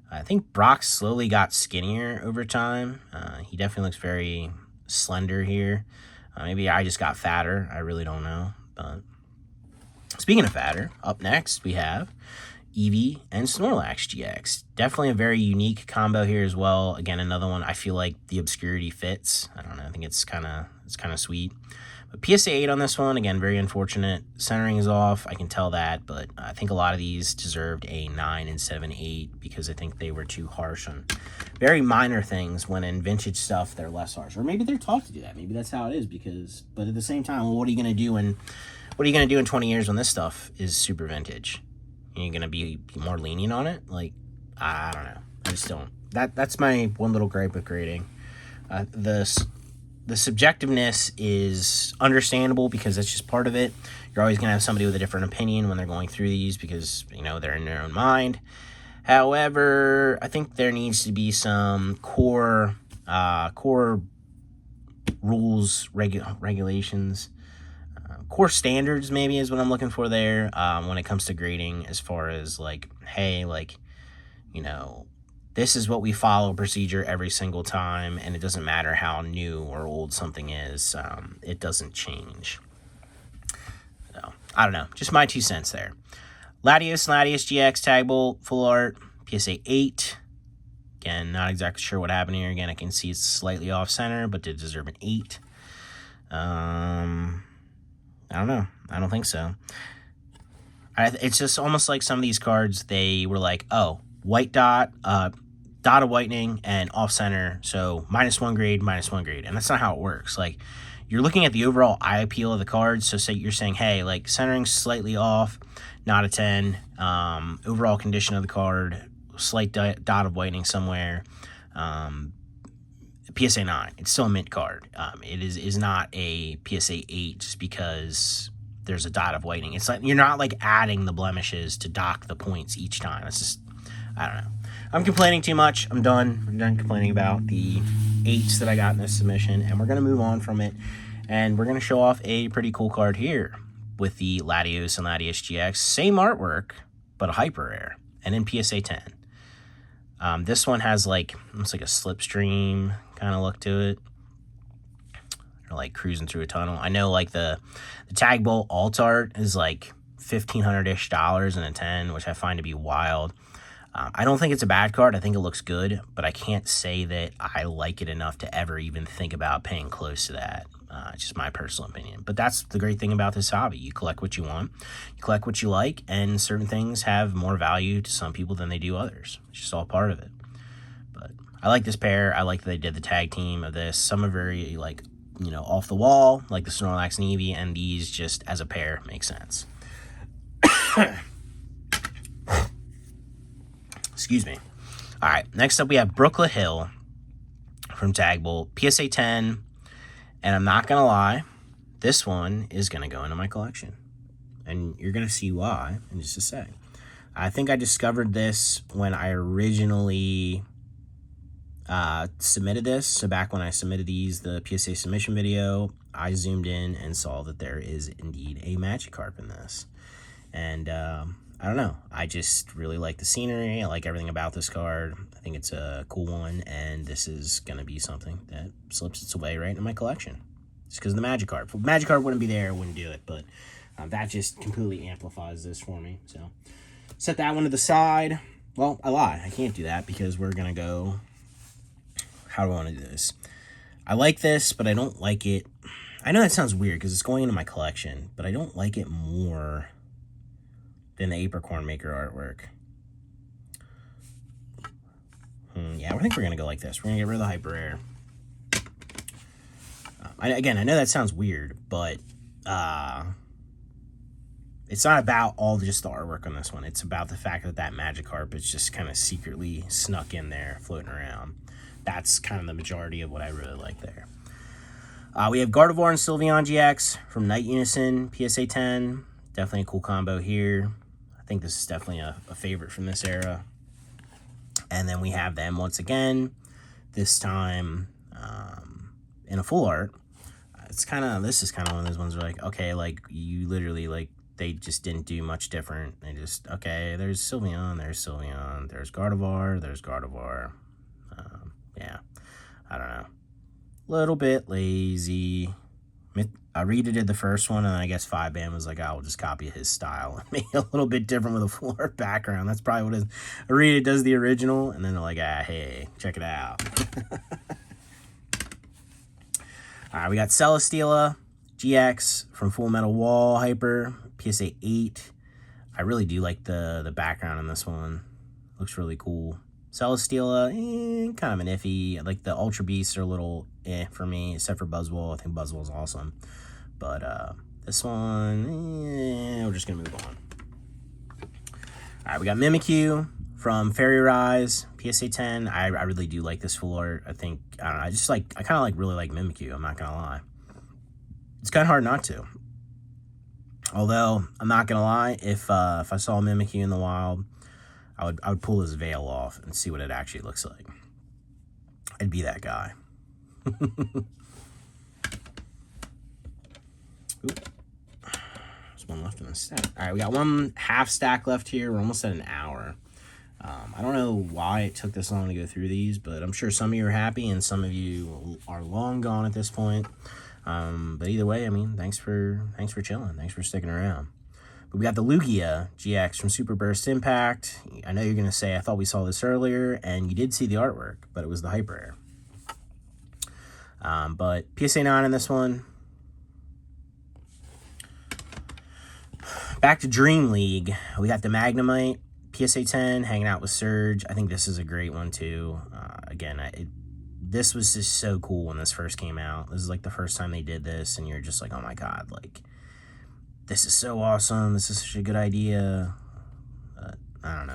I think Brock slowly got skinnier over time. He definitely looks very slender here. Maybe I just got fatter. I really don't know. But speaking of fatter, up next we have Eevee and Snorlax GX. Definitely a very unique combo here as well. Again, another one I feel like the obscurity fits. I don't know. I think it's kind of sweet. But PSA 8 on this one, again, very unfortunate. Centering is off, I can tell that, but I think a lot of these deserved a 9 and 7, 8 because I think they were too harsh on very minor things when in vintage stuff they're less harsh. Or maybe they're taught to do that. Maybe that's how it is but at the same time, well, what are you going to do in 20 years when this stuff is super vintage? Are you going to be more lenient on it? Like, I don't know. I just don't. That's my one little gripe with grading. The subjectiveness is understandable because that's just part of it. You're always going to have somebody with a different opinion when they're going through these because, you know, they're in their own mind. However, I think there needs to be some core rules, regulations, core standards maybe is what I'm looking for there when it comes to grading as far as like, hey, like, you know, this is what we follow procedure every single time, and it doesn't matter how new or old something is. It doesn't change. So, I don't know. Just my 2 cents there. Latios GX Tag Bolt Full Art PSA 8. Again, not exactly sure what happened here. Again, I can see it's slightly off center, but did deserve an 8. I don't know. I don't think so. It's just almost like some of these cards, they were like, oh, white dot, dot of whitening, and off center, so -1 grade, -1 grade. And that's not how it works. Like, you're looking at the overall eye appeal of the cards, so say you're saying, hey, like, centering's slightly off, not a 10, overall condition of the card, slight dot of whitening somewhere, PSA 9, it's still a mint card. It is not a PSA 8 just because there's a dot of whitening. It's like, you're not, like, adding the blemishes to dock the points each time. It's just, I don't know. I'm complaining too much. I'm done complaining about the 8s that I got in this submission, and we're going to move on from it, and we're going to show off a pretty cool card here with the Latios and Latios GX. Same artwork, but a hyper rare, and in PSA 10. This one has, like, almost like a slipstream kind of look to it. Or, like, cruising through a tunnel. I know, like, the Tag Bolt alt art is, like, $1,500-ish in a 10, which I find to be wild. I don't think it's a bad card. I think it looks good, but I can't say that I like it enough to ever even think about paying close to that. It's just my personal opinion. But that's the great thing about this hobby. You collect what you want, you collect what you like, and certain things have more value to some people than they do others. It's just all part of it. But I like this pair. I like that they did the tag team of this. Some are very, like, you know, off the wall, like the Snorlax and Eevee, and these just as a pair make sense. Excuse me. All right, next up we have Brooklet Hill from Tag Bolt, PSA 10, and I'm not gonna lie, this one is gonna go into my collection, and you're gonna see why in just a sec. I think I discovered this when I originally submitted this. So back when I submitted the PSA submission video, I zoomed in and saw that there is indeed a Magikarp in this, and I don't know. I just really like the scenery. I like everything about this card. I think it's a cool one, and this is going to be something that slips its way right into my collection. Just because of the Magikarp. If Magikarp wouldn't be there, I wouldn't do it, but that just completely amplifies this for me. So, set that one to the side. Well, I lie. I can't do that because we're going to go... How do I want to do this? I like this, but I don't like it... I know that sounds weird because it's going into my collection, but I don't like it more than the Apricorn Maker artwork. Yeah, I think we're going to go like this. We're going to get rid of the Hyper Rare. Again, I know that sounds weird, but it's not about all just the artwork on this one. It's about the fact that Magikarp is just kind of secretly snuck in there, floating around. That's kind of the majority of what I really like there. We have Gardevoir and Sylveon GX from Night Unison, PSA 10. Definitely a cool combo here. I think this is definitely a favorite from this era. And then we have them once again, this time in a full art. This is kind of one of those ones where, like, okay, like, you literally, like, they just didn't do much different. They just, okay, there's Sylveon, there's Gardevoir, yeah, I don't know. Little bit lazy. Rita did the first one, and I guess 5-Band was like, oh, we'll just copy his style and make it a little bit different with a full art background. That's probably what it is. Rita does the original, and then they're like, hey, check it out. All right, we got Celesteela GX from Full Metal Wall Hyper, PSA 8. I really do like the background on this one. Looks really cool. Celesteela, kind of an iffy. Like the Ultra Beasts are a little for me, except for Buzzwole. I think Buzzwole's awesome. But this one, we're just going to move on. All right, we got Mimikyu from Fairy Rise, PSA 10. I really do like this full art. I think, I don't know, I kind of like really like Mimikyu, I'm not going to lie. It's kind of hard not to. Although, I'm not going to lie, if I saw Mimikyu in the wild, I would pull his veil off and see what it actually looks like. I'd be that guy. There's one left in the stack. All right, we got one half stack left here. We're almost at an hour. I don't know why it took this long to go through these, but I'm sure some of you are happy and some of you are long gone at this point. But either way, I mean, thanks for chilling. Thanks for sticking around. But we got the Lugia GX from Super Burst Impact. I know you're going to say, I thought we saw this earlier, and you did see the artwork, but it was the Hyper Rare. But PSA 9 in this one. Back to Dream League. We got the Magnemite, PSA 10, hanging out with Surge. I think this is a great one, too. Again, this was just so cool when this first came out. This is like the first time they did this, and you're just like, oh my god, like, this is so awesome. This is such a good idea. I don't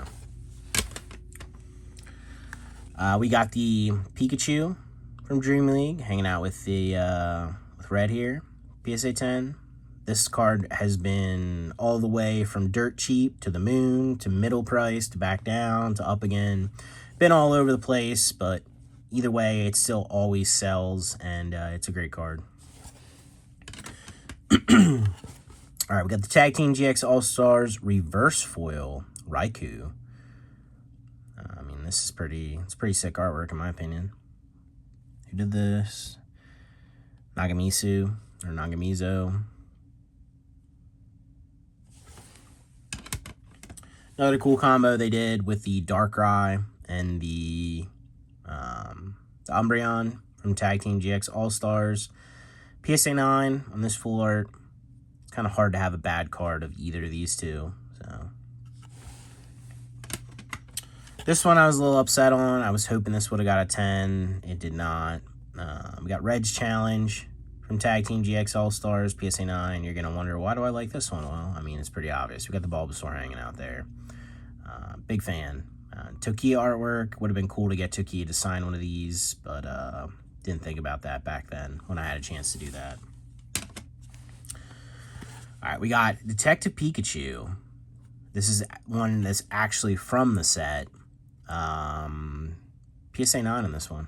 know. We got the Pikachu from Dream League, hanging out with the with Red here, PSA 10. This card has been all the way from dirt cheap to the moon to middle price to back down to up again. Been all over the place, but either way, it still always sells, and it's a great card. All right, we got the Tag Team GX All-Stars Reverse Foil Raikou. I mean, it's pretty sick artwork in my opinion. Who did this? Nagamizo. Another cool combo they did with the Darkrai and the Umbreon from Tag Team GX All-Stars. PSA 9 on this full art. It's kind of hard to have a bad card of either of these two. So this one I was a little upset on. I was hoping this would have got a 10. It did not. We got Red's Challenge from Tag Team GX All-Stars, PSA 9. You're going to wonder, why do I like this one? Well, I mean, it's pretty obvious. We got the Bulbasaur hanging out there. Big fan. Tokia artwork. Would have been cool to get Tokia to sign one of these, but didn't think about that back then when I had a chance to do that. All right, we got Detective Pikachu. This is one that's actually from the set. PSA 9 on this one.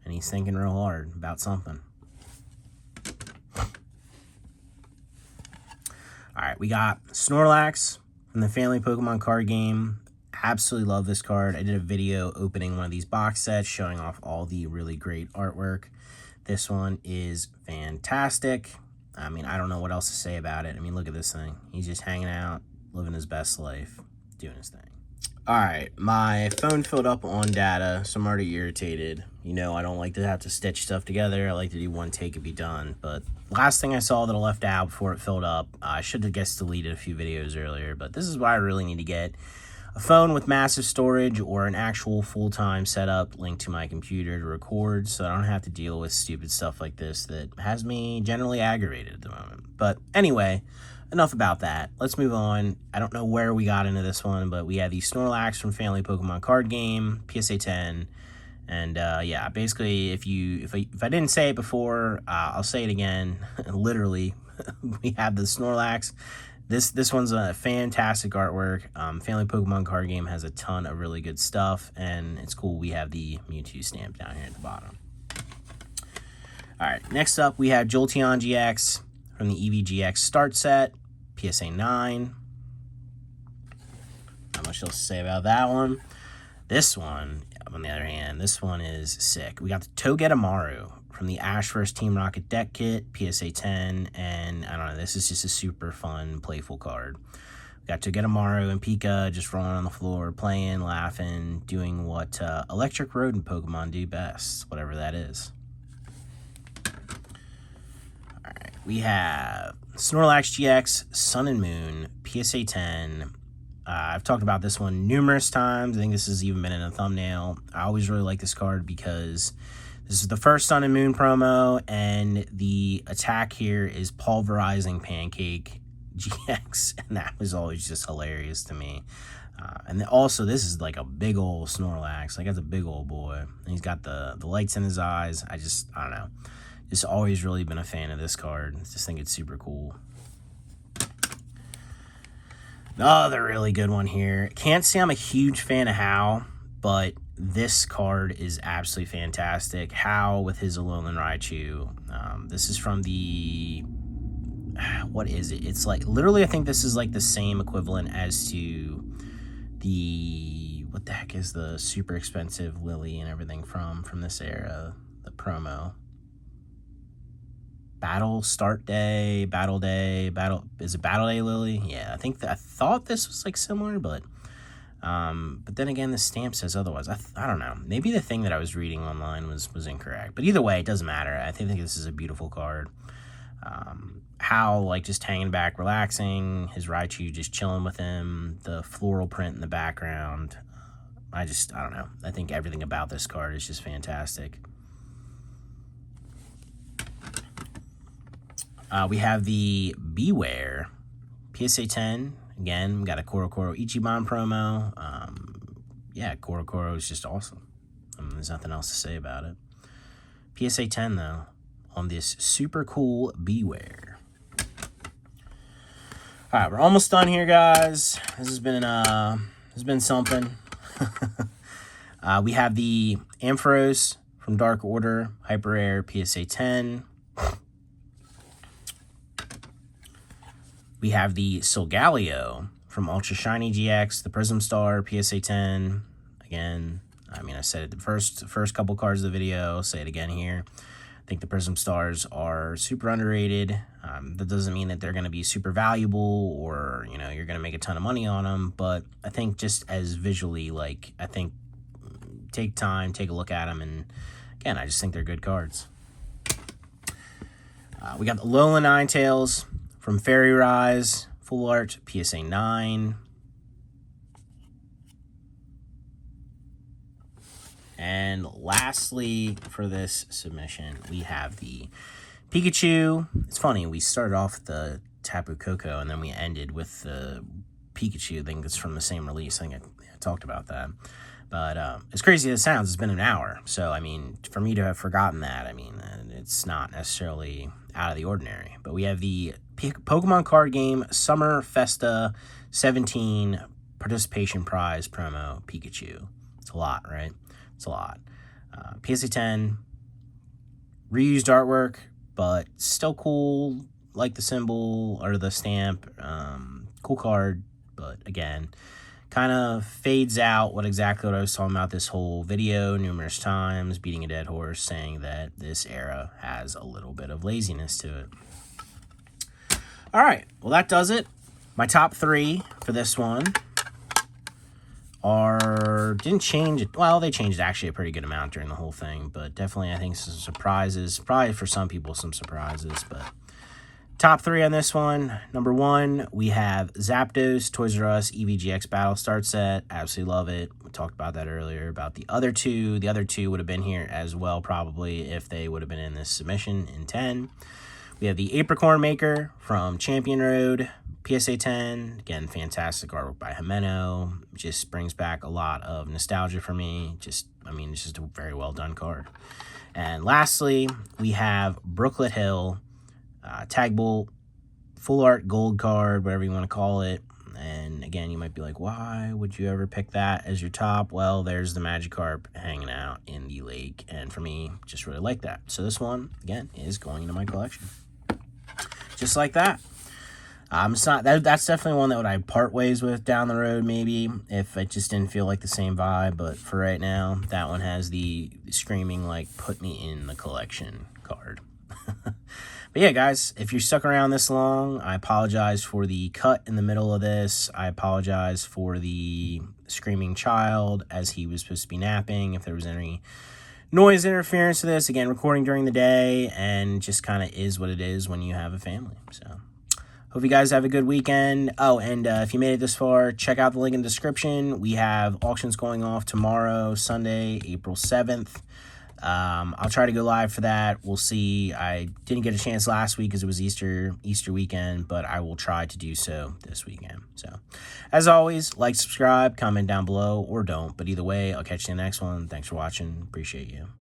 And he's thinking real hard about something. All right, we got Snorlax from the Family Pokemon card game. Absolutely love this card. I did a video opening one of these box sets showing off all the really great artwork. This one is fantastic. I mean, I don't know what else to say about it. I mean, look at this thing. He's just hanging out, living his best life, doing his thing. All right, my phone filled up on data, so I'm already irritated. You know, I don't like to have to stitch stuff together. I like to do one take and be done. But last thing I saw that I left out before it filled up, I should have guessed deleted a few videos earlier, but this is why I really need to get a phone with massive storage or an actual full-time setup linked to my computer to record, so I don't have to deal with stupid stuff like this that has me generally aggravated at the moment. But anyway, enough about that. Let's move on. I don't know where we got into this one, but we had the Snorlax from Family Pokemon card game, PSA 10. And yeah, basically, if I didn't say it before, I'll say it again. Literally, we have the Snorlax. This one's a fantastic artwork. Family Pokemon card game has a ton of really good stuff, and it's cool. We have the Mewtwo stamp down here at the bottom. All right, next up we have Jolteon GX from the EVGX start set, PSA 9. Not much else to say about that one. This one, on the other hand, this one is sick. We got the Togedemaru from the Ash vs. Team Rocket deck kit, PSA 10, and I don't know, this is just a super fun, playful card. We got Togedemaru and Pika just rolling on the floor, playing, laughing, doing what electric rodent Pokemon do best, whatever that is. Alright, we have Snorlax GX, Sun and Moon, PSA 10. I've talked about this one numerous times. I think this has even been in a thumbnail. I always really like this card because this is the first Sun and Moon promo, and the attack here is Pulverizing Pancake GX, and that was always just hilarious to me. And also, this is like a big old Snorlax. Like, that's a big old boy. And he's got the lights in his eyes. I don't know. Just always really been a fan of this card. I just think it's super cool. Another really good one here. Can't say I'm a huge fan of Hal, but this card is absolutely fantastic. Hal with his Alolan Raichu. This is from the... What is it? It's like... Literally, I think this is like the same equivalent as to the... What the heck is the super expensive Lily and everything from this era? The promo. Battle Start Day, Battle Day, is it Battle Day Lily? Yeah, I thought this was like similar, but then again, the stamp says otherwise. I don't know. Maybe the thing that I was reading online was incorrect. But either way, it doesn't matter. I think this is a beautiful card. Hal, like, just hanging back, relaxing. His Raichu just chilling with him. The floral print in the background. I don't know. I think everything about this card is just fantastic. We have the Beware, PSA 10. Again, we got a Korokoro Ichiban promo. Yeah, Korokoro is just awesome. There's nothing else to say about it. PSA 10, though, on this super cool Beware. All right, we're almost done here, guys. This has been something. We have the Ampharos from Dark Order, Hyper Rare, PSA 10. We have the Solgaleo from Ultra Shiny GX, the Prism Star, PSA 10. Again, I mean, I said it the first couple cards of the video. I'll say it again here. I think the Prism Stars are super underrated. That doesn't mean that they're going to be super valuable or, you know, you're going to make a ton of money on them. But I think just as visually, like, I think take time, take a look at them. And again, I just think they're good cards. We got the Alolan Ninetales from Fairy Rise, Full Art, PSA 9. And lastly, for this submission, we have the Pikachu. It's funny, we started off with the Tapu Koko, and then we ended with the Pikachu. I think it's from the same release. I think I talked about that. But as crazy as it sounds, it's been an hour. So, I mean, for me to have forgotten that, I mean, it's not necessarily out of the ordinary. But we have the Pokemon card game Summer Festa 17 participation prize promo Pikachu. It's a lot, right? It's a lot. PSA 10, reused artwork, but still cool. Like the symbol or the stamp. Cool card, but again, kind of fades out what I was talking about this whole video numerous times, beating a dead horse, saying that this era has a little bit of laziness to it. All right, well, that does it. My top 3 for this one didn't change it. Well, they changed actually a pretty good amount during the whole thing, but definitely I think some surprises. Probably for some people some surprises, but top 3 on this one. Number 1, we have Zapdos Toys R Us EVGX Battle Start Set. Absolutely love it. We talked about that earlier. About the other two. The other two would have been here as well, probably, if they would have been in this submission in 10. We have the Apricorn Maker from Champion Road, PSA 10. Again, fantastic artwork by Jimeno. Just brings back a lot of nostalgia for me. It's just a very well done card. And lastly, we have Brooklet Hill. Tag Bolt, Full Art Gold card, whatever you want to call it. And again, you might be like, why would you ever pick that as your top? Well, there's the Magikarp hanging out in the lake. And for me, just really like that. So this one, again, is going into my collection. Just like that. That's definitely one that I'd part ways with down the road, maybe, if it just didn't feel like the same vibe. But for right now, that one has the screaming, like, put me in the collection card. But yeah, guys, if you're stuck around this long, I apologize for the cut in the middle of this. I apologize for the screaming child as he was supposed to be napping. If there was any noise interference to this, again, recording during the day, and just kind of is what it is when you have a family. So hope you guys have a good weekend. Oh, and if you made it this far, check out the link in the description. We have auctions going off tomorrow, Sunday, April 7th. I'll try to go live for that. We'll see. I didn't get a chance last week because it was Easter weekend, but I will try to do so this weekend. So, as always, like, subscribe, comment down below, or don't. But either way, I'll catch you in the next one. Thanks for watching. Appreciate you.